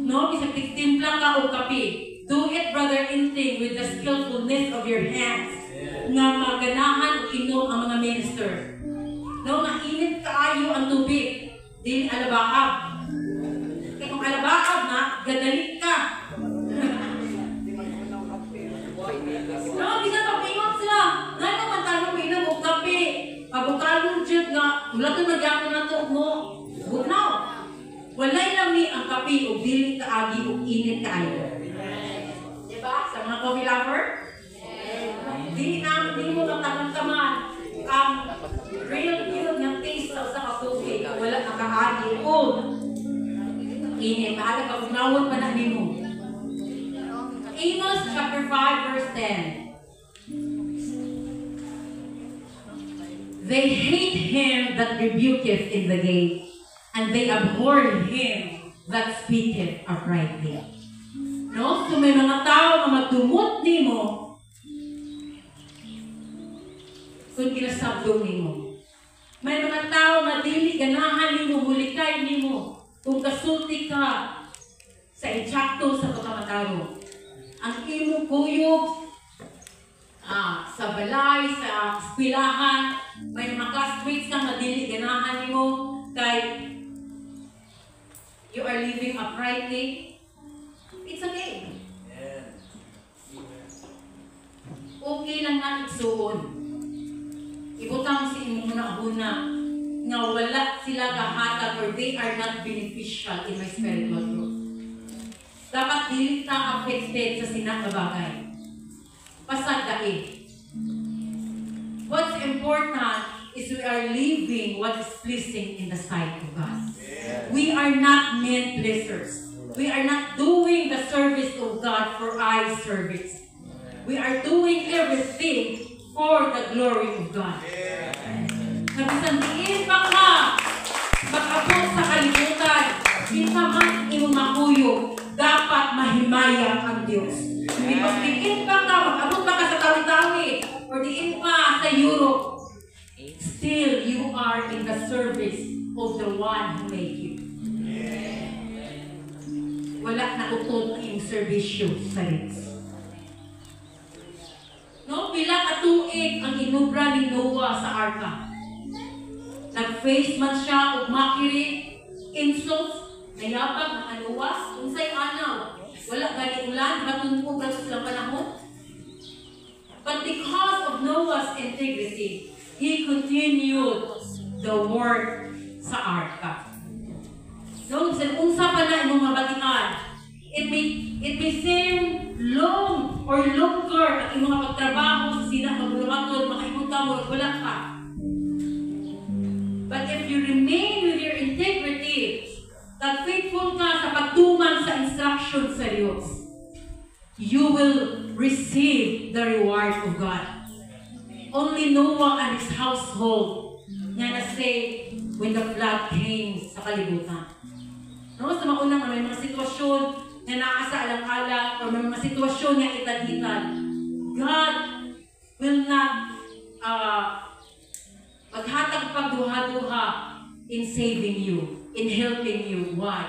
No, bisag tigtimpla ka o kape, do it, Brother Inting, with the skillfulness of your hands. Nga maganahan inom ang mga minister. No, mainit kaayo ang tubig. Dili alabaab. Kaya kung alabaab na, gadalit ka. No, bisa pag-ingot sila. Nga naman tanong mo inom o kape. Pabukalong dyan nga, mula ito nagyapon na ito mo. Good now. Walay lang ni ang kape o dili kaagi o init kaayo. Sa mga coffee lover? Di mo katamang-taman ang real ng taste sa kape. Wala nakahagi o init. Maaga ka pugnawon pa na mo. Amos chapter 5 verse 10. They hate him that rebuketh in the gate, and they abhor him that speaketh uprightly. No? So may mga tao na magdumot nimo kung kinasabdong nimo. May mga tao na dili ganahan nimo, mulikay nimo kung kasulti ka sa insakto sa pagkamataro. Ang imo kuyog, sa balay, sa eskwelahan, may mga classmates kang madili ganahan mo kay you are living uprightly, it's okay. Okay lang na igsuon. Ibutang si imong una nga wala sila kahatag or they are not beneficial in my spiritual growth. Dapat dili ta affected sa sinang bagay. Pasag dai. What's important is we are living what is pleasing in the sight of God. We are not men pleasers. We are not doing the service of God for eye service. We are doing everything for the glory of God. Nabisandiin pa ka, makabot sa kalibutan, kita man imong makuyo, dapat mahimayang ang Diyos. Hindi magdiin pa ka, makabot pa ka sa tawi-tawi, or diin pa sa Europe, still you are in the service of the one who made you. Wala na utod ang iyong servisyo sa Diyos. No, pila ka tuig ang inubra ni Noah sa arka. Nag-face man siya og mockery, insults, nayabag ng anuwas, unsay anaw. Wala gani ulan, matungkog ka sa panahon. But because of Noah's integrity, he continued the work sa arka. No, unsa pa na imong mabatian. It may seem long or longer ang imong pagtrabaho sa sinang magulungatod, makaimong ka mo wala ka. But if you remain with your integrity, that faithful ka sa pagtuman sa instruction sa Diyos, you will receive the reward of God. Only Noah and his household nga na-say when the flood came sa kalibutan. No, sa maunang may mga sitwasyon na naasa alang-alang o may mga sitwasyon nga itad-itad, God will not maghatag pagduha-duha in saving you, in helping you. Why?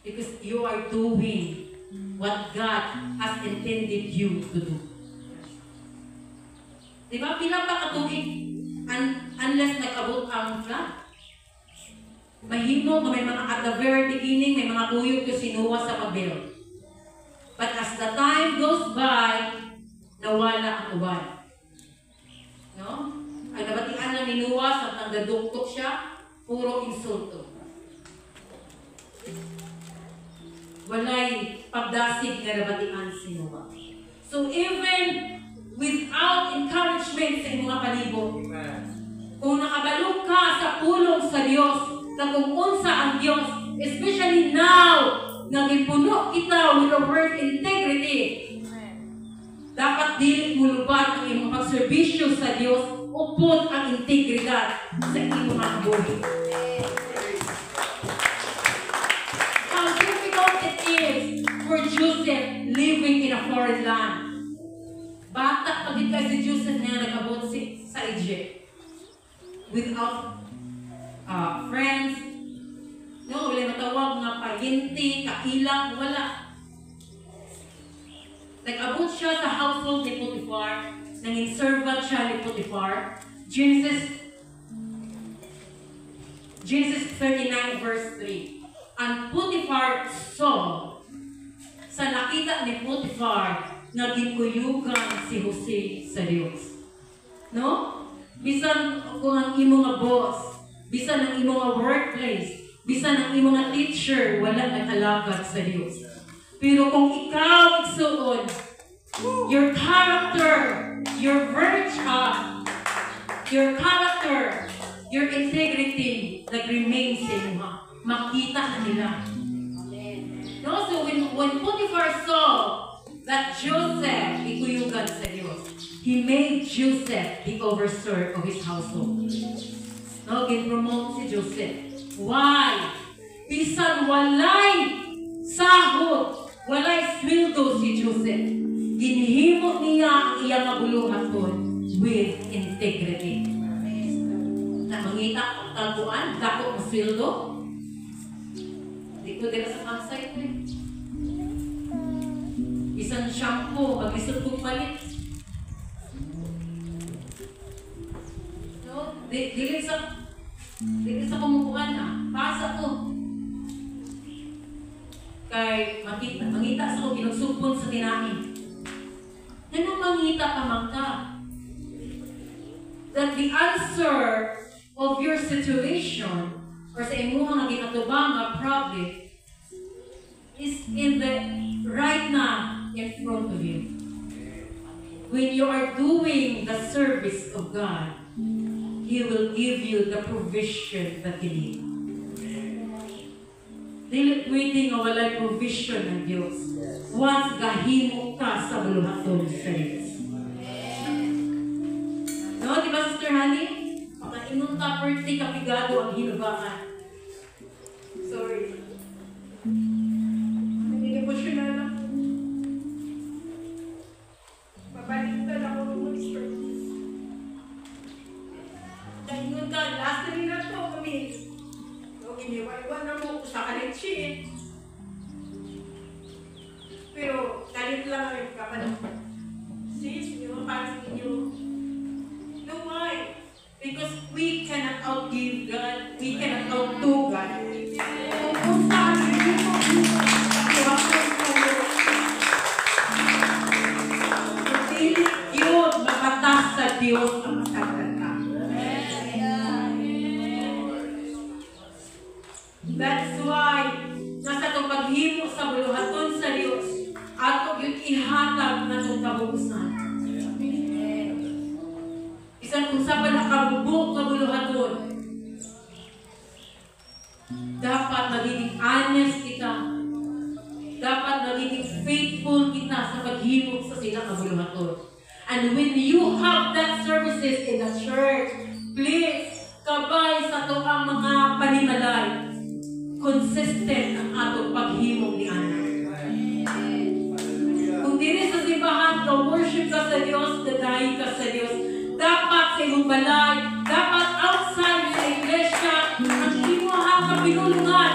Because you are doing what God has intended you to do. Diba? Pila pa katuig unless nag-abot ang flood. Mahimo, may mga at the very beginning, may mga kuyog yung sinuwa sa pabil. But as the time goes by, nawala ang uban. No? Ang nabatian lang ni Noah, sa tanggaduktok siya, puro insulto. Walay pagdasig nga nabatian si Noah. So even without encouragement sa mga palibot, kung nakabalog ka sa pulong sa Diyos, na kung unsa ang Diyos, especially now, na gipuno kita with the word integrity, dapat dili mo lubad ang imong pagserbisyo sa Diyos, upod ang integridad sa imong mga buhi. How difficult it is for Joseph living in a foreign land. Bata pagkita si Joseph na nag-abot sa Egypt. Without friends, no, wala matawag nga paryente, kakilang, wala. Nag-abot siya sa household ni Potiphar, nanging servant siya ni Potiphar. Genesis 39 verse 3. And Potiphar saw, sa nakita ni Potiphar, na ginkuyugan si Jose sa Diyos. No? Bisan kung ang imong nga boss, bisan ang imong nga workplace, bisan ang imong nga teacher, wala nag-alagad sa Diyos. Pero kung ikaw igsuon, your character, your virtue, your character, your integrity, nag-remain sa inyo, makita na nila. No? So when Potiphar saw that Joseph ikuyugan sa Diyos, he made Joseph the overseer of his household. No, gin-promote si Joseph. Why? Bisan walay sahod, walay sweldo si Joseph, ginhimo niya ang iyang mabuluhaton with integrity. Na mangita ang taguan, dako ang sweldo. Di ko din sa campsite eh. Isang shampoo, mag-isot kong palit. Dili sa kumukuhan na. Pasa ko. Kay mangita sa ko ginugsupon sa tinahin. Ganun mangita ka magka. That the answer of your situation or sa imuhang nga ginatubang nga problem is in the right now in front of you. When you are doing the service of God, He will give you the provision that you need. Dili waiting o walay provision ng Diyos. Once gahimo ka sa buluhaton sa Diyos. No, di ba Sister Honey? Makainong property kapigado ang hinubakan. Sorry. Emotional lang. Babaliktad ako ng mag-start. Kaingon ka, last rin na ito kami. So, iniwan na mo sa kalit siya. Pero, kalit lang ang kapalang. Sis, yung parang inyo. No, why? Because we cannot outgive God. We cannot outdo God. Kung saan rin mo, Diyos, mapatas sa Diyos ang masagdan ka. That's why, nasa itong paghimo sa buluhaton sa Diyos, ato yung ihatag na itong kabubusan. Isang kung saan na kabubok na buluhaton, dapat magiging honest kita. Dapat magiging faithful kita sa paghimok sa silang kabuluhaton. And when you have that services in the church, please, kabay sa ito ang mga panimalay. Consistent ang atong paghimok ni Ana. Kung dili sa simbahan ka, worship ka sa Diyos, dadahin ka sa Diyos, dapat sa iyong balay, dapat outside sa iglesia, ang imuhang kapinulungan.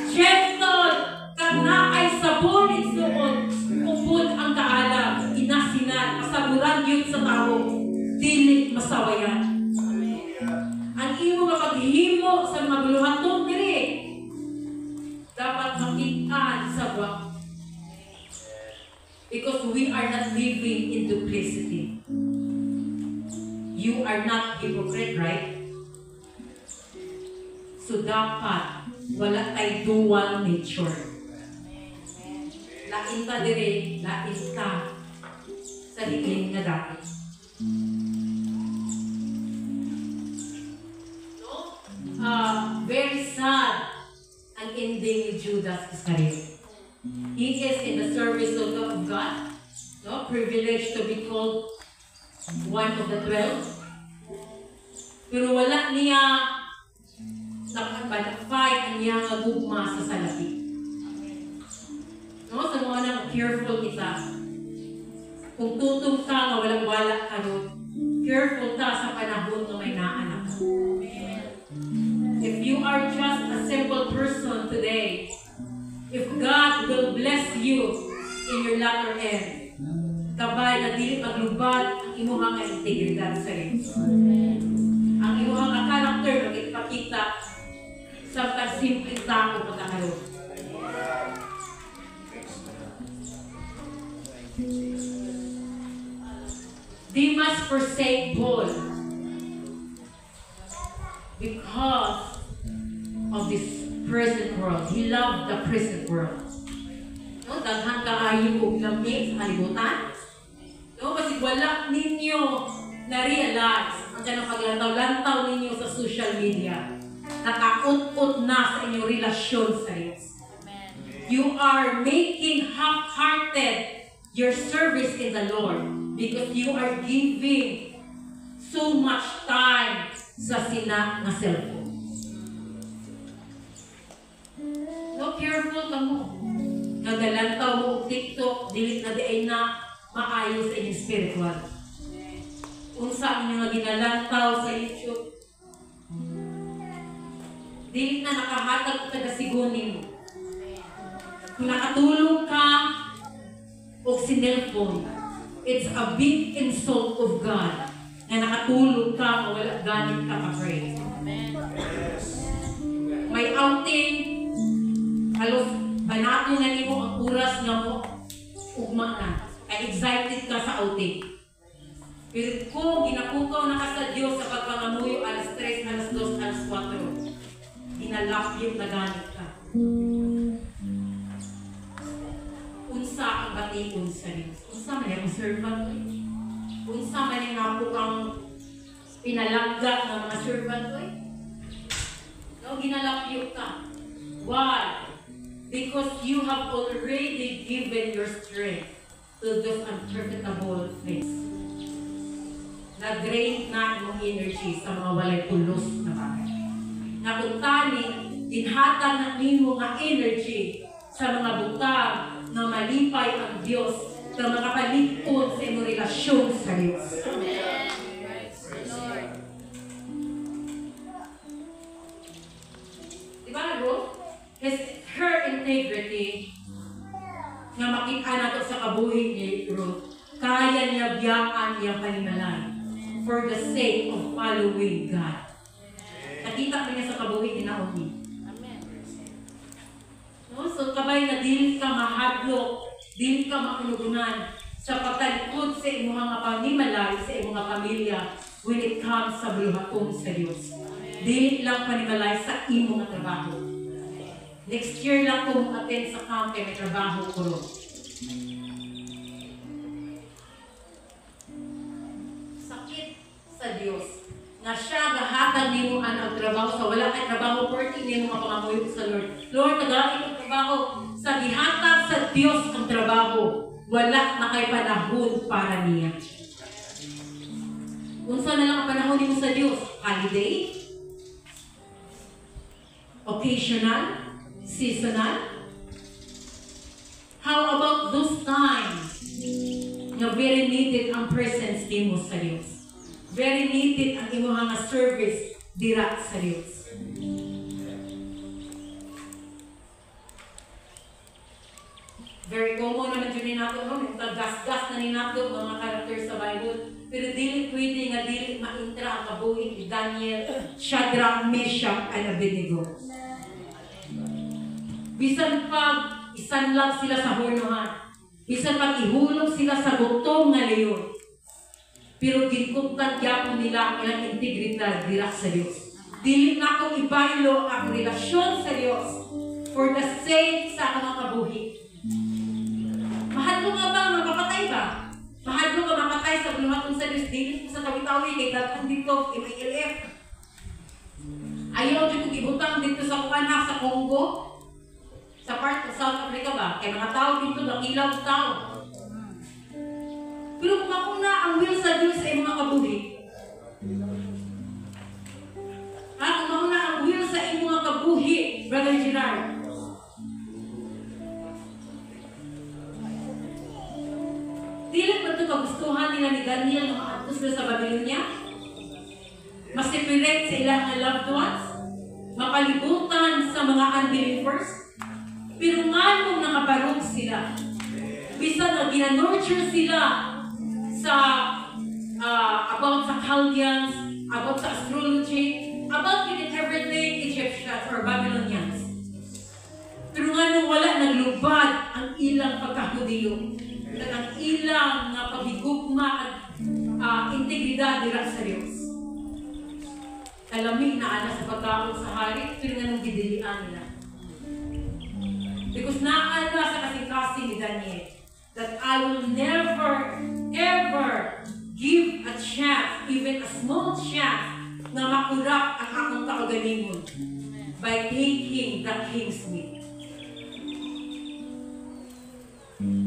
Gentle, na ay sabon igsoon, upod ang kaalam, inasinan, masaburan yun sa tao, dili masawayan. Ang imo mapaghimo sa mga buluhatong diri, dapat makitaan sa buwak. Because we are not living in duplicity. You are not hypocrite, right? So dapat wala tay dual nature. Lain ta dire, lain ta sa diin nga dapit. No? Very sad ang ending ni Judas Iscariot. He is in the service of God, no? Privileged to be called one of the 12. Pero wala niya nakapag-fight ang niya nga gugma sa salapi. No, sa mga nang careful kita. Kung tutong ka nga walang-wala ka ron, careful ka sa panahon na may naanak ka. If you are just a simple person today, if God will bless you in your latter end, kabay na dili maglubad ang imuhang integridad sa Diyos. Ang imuhang karakter magipakita sa simpleng tao pagkakaroon. Demas forsake Paul because of this present world. He loved the present world. No, daghan kaayo og lamig sa kalibutan. No, kasi wala ninyo na-realize ang kanang paglantaw-lantaw ninyo sa social media. Nakaut-ut na sa inyong relasyon sa Diyos. You are making half-hearted your service in the Lord because you are giving so much time sa sina nga cellphone. No, careful ka mo. Nagalantaw mo og TikTok, dilit na diay na maayo sa inyong spiritual. Unsa ang nga ginalantaw sa YouTube, dilit na nakahatag ka na sigunin mo. Kung nakatulog ka o sinelfon, it's a big insult of God na nakatulog natulog ka o wala ganit ka ka-pray. May outing, halos banato na nimo ang oras nga mo, ugma na. Kaya excited ka sa outing. Pero kung ginapukaw na ka sa Diyos sa pagpangamuyo, alas 3, alas 2, alas 4, inalapyot na ganit ka. Unsa ang batikon sa Diyos? Unsa man yung servant? Unsa man yung ako kang pinalagda ng mga servant? No, ginalapyot ka. Why? Because you have already given your strength to those unprofitable things. Na-drain na yung energy sa mga walay pulos na bagay. Nakuntani, dinhatag na nimo nga energy sa mga butang na malipay ang Diyos na makapalikod sa iyong relasyon sa Diyos. Diba, Ruth? Her integrity nga makita nato sa kabuhi ni Ruth, kaya niya biyaan iyang panimalay for the sake of following God. Nakita ko niya sa kabuhi ni Naomi. No? So, kabay na dili ka mahadlok, dili ka makunugunan sa pagtalikod sa imong mga panimalay, sa imong mga pamilya when it comes sa buluhaton sa Diyos. Dili lang panimalay sa imong trabaho. Next year lang ko attend sa camp kaya may trabaho ko ron. Sakit sa Diyos na siya gahatag nimo ang trabaho sa wala kay trabaho 40 nimo nga pangamuyo sa Lord. Lord, nagalit ang trabaho sa gihatag sa Diyos ang trabaho. Wala na kay panahon para niya. Unsa na lang ang panahon nimo sa Diyos? Holiday? Occasional? Seasonal? How about those times na very needed ang presence nimo sa Diyos? Very needed ang imong nga service dira sa Diyos. Very common naman dyan nato, no? Gas-gas na nato mga characters sa Bible. Pero dili pwede nga dili ma-intra ang kabuhi ni Daniel, Shadrach, Meshach, and Abednego. Bisan pag isanlag sila sa hornohan, bisan pag ihulog sila sa butong nga leyon, pero ginkuptan gyapon nila ang ilang integridad dira sa Dios. Dili na ko ibaylo ang relasyon sa Dios for the sake sa mga kabuhi. Mahal mo nga ba mapapatay ba? Mahal mo ka mapatay sa buluhaton sa Dios, dili sa tawi-tawi kay daghan dito MILF. Ayaw dito ibutang dito sa kuanha sa Congo. Sa part of South Africa ba? Kaya mga tao dito, nakilaw tao. Pero kung ako na ang will sa Diyos ay mga kabuhi, kung ako na ang will sa mga kabuhi, Brother Gerard, dili ba ito kagustuhan nila ni Daniel na maatos na sa Babylonia? Mas separate sa ilang loved ones? Mapalibutan sa mga unbelievers? Pero nga nung nakabarog sila, bisan na ginanurture sila sa about sa Chaldeans, about sa astrology, about with everything Egyptians or Babylonians. Pero nga nung wala naglubad ang ilang pagkahudiyo, at ang ilang paghigugma at integridad dira sa Diyos. Kalamig na ana sa pagkaon sa hari, pero nga nung gidilian nila. Because naala sa kasing-kasing ni Daniel that I will never, ever give a chance, even a small chance, na makurap ang akong kaugalingon by taking the king's meat.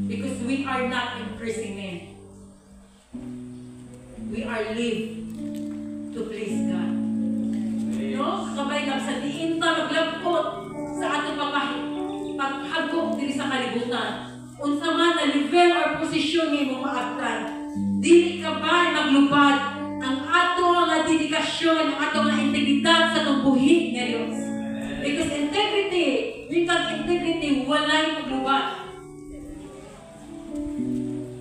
Because we are not imprisoned. We are live to please God. No? Kabay lang sa diinta maglagpot sa atong paghagok diri sa kalibutan. Unsa man na level or posisyon nimo maabtan, dili ka ba maglubad ang ato nga dedikasyon, ang ato nga integridad sa tubuhi nga Dios. Because integrity, without integrity, walay maglubad.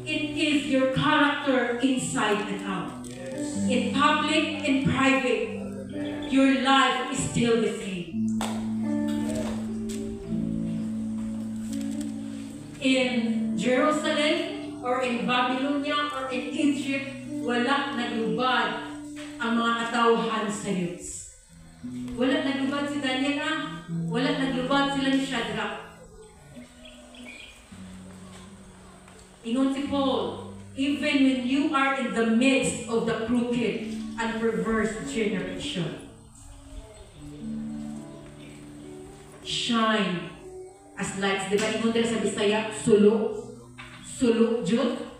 It is your character inside and out. in public, in private, your life is still the same. In Jerusalem, or in Babylonia, or in Egypt, wala naglubad ang mga katauhan sa Diyos. Wala naglubad si Daniel, wala naglubad sila ni Shadrach. Ingon si Paul, even when you are in the midst of the crooked and perverse generation, shine as lights. Diba, ingon nila sa Bisaya, sulo jud.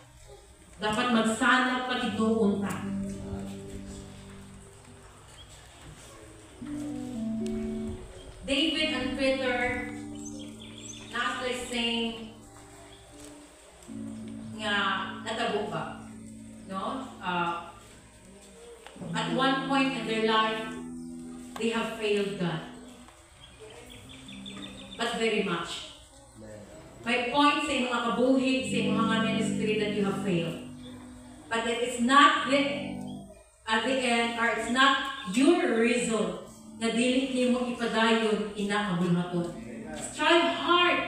Dapat magsana pag ituon ta. David and Peter, not like saying, nga natabo ba? No? At one point in their life, they have failed God. But very much. May point sa inyong kabuhig, sa inyong mga ministry that you have failed. But it is not at the end, or it's not your reason na dili nimo ipadayon ina kabulhaton. Strive hard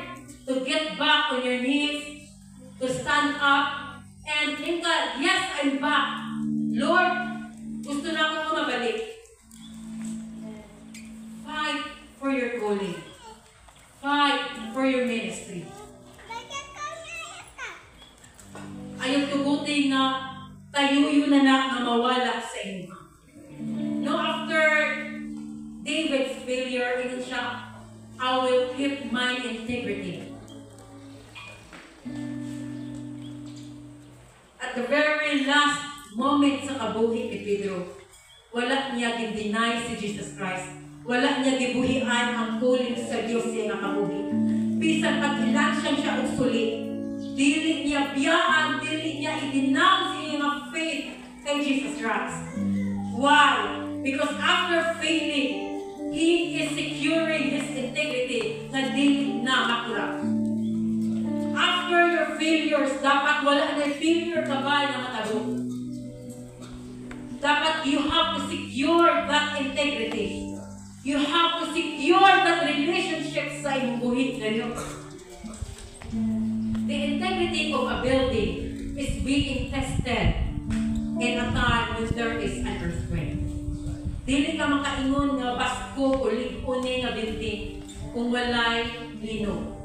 to get back on your knees, to stand up, and think that, yes, I'm back. Lord, gusto na akong mabalik. Fight for your calling. Fight for your ministry. Ayaw tugutin na tayuyo na mawala sa inyo. No, after David's failure, ito siya, I will keep my integrity. At the very last moment sa kabuhi ni Pedro, wala niya gin-deny si Jesus Christ. Wala niya gibuhian ang calling sa Diyos siya nga kabuhi. Bisan pag-ilan siya usulit. Dili niya biyaan, dili niya i-denounce iyang faith kay Jesus Christ. Why? Because after failing, he is securing his integrity na dili na makurap. After your failures, dapat wala na failure ka ba na matabo. Dapat you have to secure that integrity. You have to secure that relationship sa iyong buhit na Diyos. The integrity of a building is being tested in a time when there is an earthquake. Dili ka makaingon nga basko o ligone nga building kung walay lino.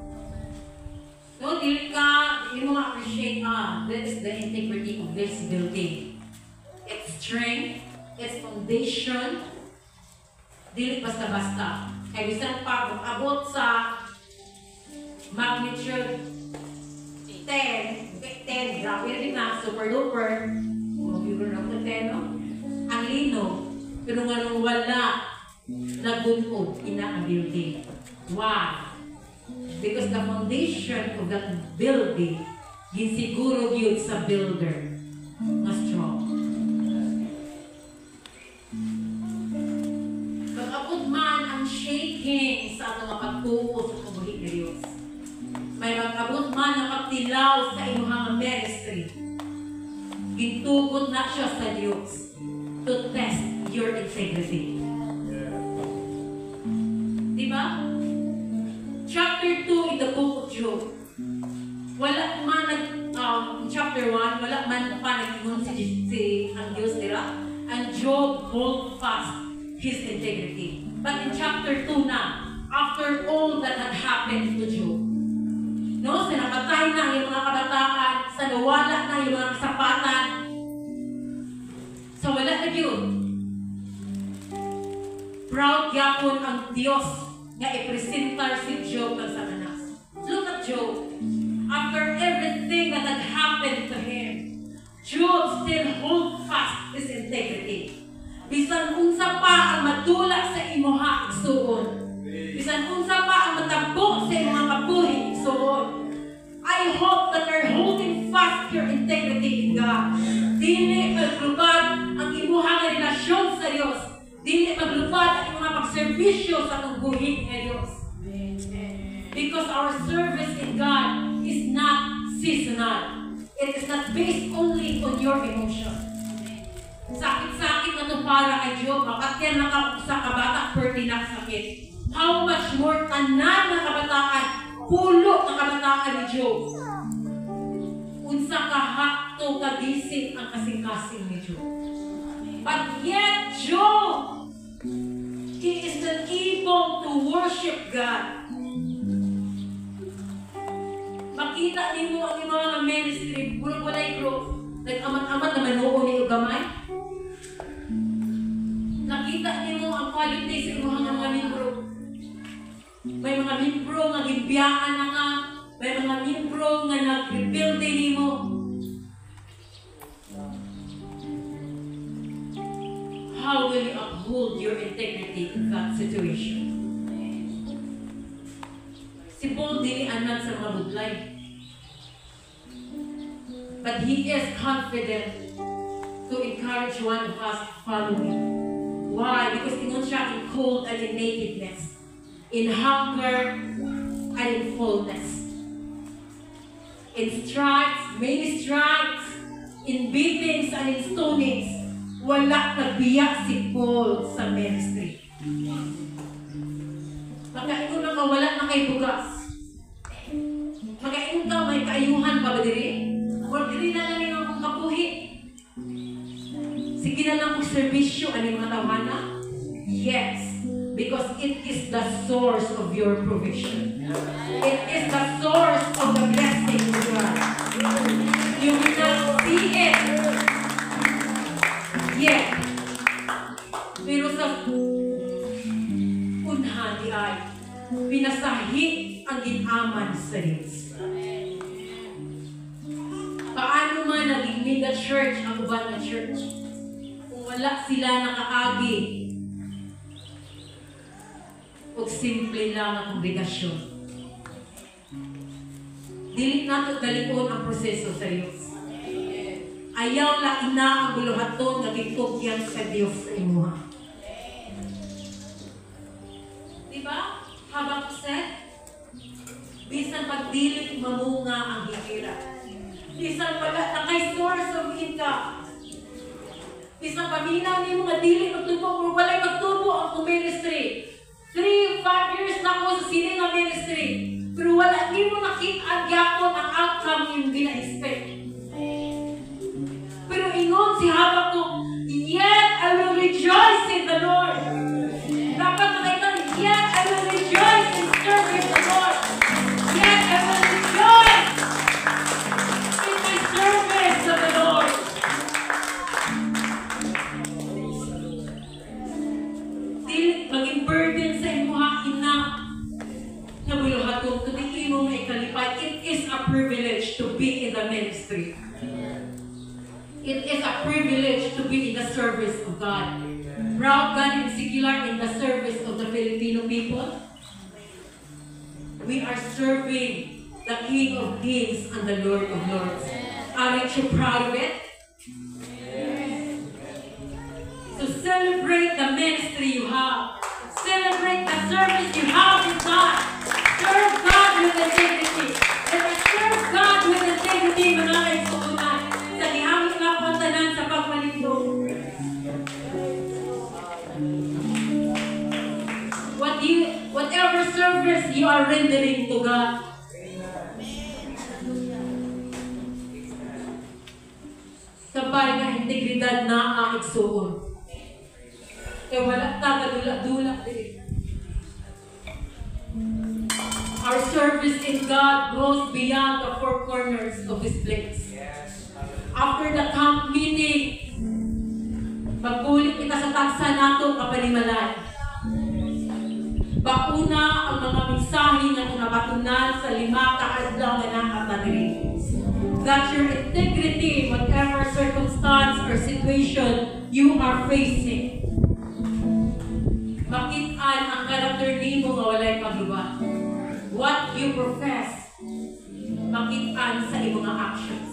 No, dili mo ma-appreciate, that is the integrity of this building. Its strength, its foundation, dili basta-basta. Kaya bisan pa, kung abot sa magnitude 10, grabe rin na, super duper. Figure na ko 10, no? Ang lino, pero nga nung wala, nagbunod, ina ang building. Why? Because the foundation of that building, ginsiguro yun sa builder na strong. Pag-abot man ang shaking sa atong pagtuo sa kabuhi ng Diyos. May mag-abot man ang pagtilaw sa inyong ministry. Gintugot na siya sa Diyos to test your integrity. Diba? Chapter 2 in the book of Job. Wala man chapter 1, wala man pa nag-ingon si ang Diyos nila. And Job hold fast his integrity. But in chapter 2 na, after all that had happened to Job, no, sa napatay na yung mga kabataan, sa nawala na yung mga kasapatan, sa wala na yun. Proud yapon ang Diyos nga i-presentar si Job ng Satanas. Look at Job. After everything that had happened to him, Job still hold fast his integrity. Bisan unsa pa ang matulak sa imuha igsuon. Bisan unsa pa ang matabo sa imong kabuhi igsuon. I hope that you're holding fast your integrity in God. Dili maglubad ang imuha nga relasyon sa Dios. Dili maglubad ang imuha pagserbisyo sa atong buhi nga Dios. Because our service in God is not seasonal. It is not based only on your emotion. Sakit-sakit na ito para kay Job. Makatyan na ka sa kabata, pertinak sakit. How much more tanan na kabataan, pulo na kabataan ni Job. Unsa kahakto kagising ang kasing-kasing ni Job. But yet, Job, he is not able to worship God. Makita ninyo ang mga ministry, walay growth. Nag-amat-amat na manuo niyo gamay. Nakita ninyo ang quality sa mga membro. May mga membro nga gibiyaan na nga. May mga membro nga nag-rebuild din mo. How will you uphold your integrity in that situation? Si Paul dili anak sa mga budlay. But he is confident to encourage one of us to follow him. Why? Because ingon siya in cold and in nakedness, in hunger and in fullness, in stripes, many stripes, in beatings and in stonings. Wala nagbiyak si Paul sa ministry. Makaingon na ka, wala na kay bugas. Makaingon ka, may kaayuhan pa ba diri? Or diri na lang yung akong kapuhi. Sige na lang kong servisyo, ano yung mga tawhana? Yes, because it is the source of your provision. It is the source of the blessing of God. You will not see it yet. Pero sa unhan di ay, pinasahi ang ginaman sa Diyos. Paano man naging mega church ang uban na church? Kung wala sila nakaagi o simple lang ang kongregasyon. Dili nato dalikon ang proseso sa Diyos. Ayaw la ina ang buluhaton nga gitugyan sa Diyos sa imuha. Diba? Habang said, bisan pagdilit mamunga ang hihira. Bisan pala na kay source of income. Bisan paminaw ni mga dili magtubo kung walay magtubo ang ministry. 3-5 years na ako sa sini nga ministry. Pero wala ni mo nakita ang gyapon ang outcome yung gina-expect. Pero ingon si Habakkuk, yet I will rejoice in the Lord. Dapat nakita, yet I will rejoice in serving the Lord. Yet I will rejoice in my service of the Lord. Dili maging burden sa imuha ina na buluhaton to the imong ikalipay. It is a privilege to be in the ministry. It is a privilege to be in the service of God. Proud God in singular in the service of the Filipino people. We are serving the King of Kings and the Lord of Lords. Aren't you proud of it? So celebrate the ministry you have. Celebrate the service you have in God. Serve God with integrity. Let us serve God with integrity, mga kaisukunan. Sa dihamit na pantanan sa pagmalindong. Whatever service you are rendering to God, sabay nga integridad na ang igsuon. Kaya wala taga-dula-dula din. Our service in God goes beyond the four corners of this place. After the camp meeting, magbulit kita sa tagsa nato kapanimalay. Bakuna ang mga mensahe nga napatunan sa 5 kaadlaw nga nakatagri. That your integrity, whatever circumstance or situation you are facing, makitaan ang karakter nimo nga walay paglubat. What you profess, makitaan sa imong mga actions.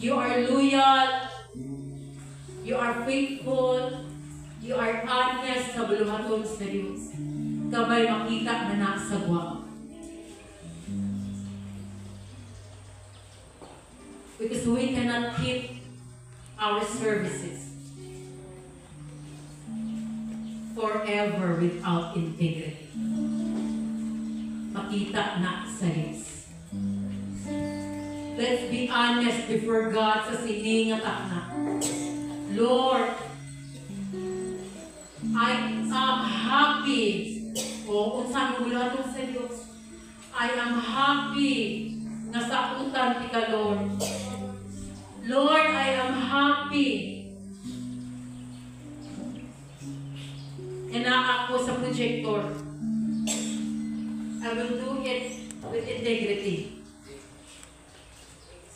You are loyal, you are faithful, you are honest sa buluhaton sa Diyos. Kabay makita na nasagwa. Because we cannot keep our services forever without integrity. Makita na sa lips. Let's be honest before God sa siningatak na. Lord, I am happy. O, unsang mulaton sa Diyos. I am happy na sa utan ti ka, Lord. Lord, I am happy. Ina ako sa projector. I will do it with integrity.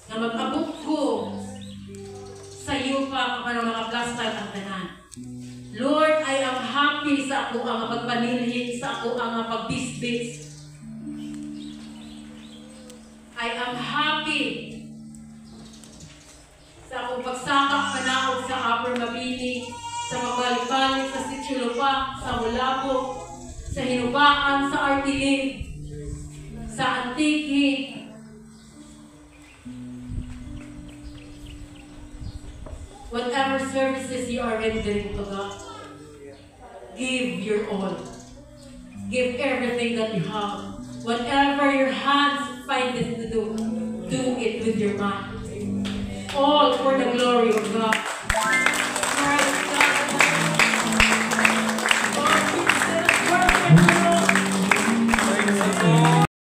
Na mag-abot ko sa iyo pa para makaplastar ang tanan. Lord, I am happy sa ako ang pagpanilhin, sa ako ang pagbisbis. I am happy sa akong pagsakap panaog sa Upper Mabini, sa magbalik-balik sa Sitchulupa, sa Mulabo, sa Hinubaan, sa Artiling, sa Antique. Whatever services you are rendering to God, give your all. Give everything that you have. Whatever your hands find it to do, do it with your mind. All for the glory of God.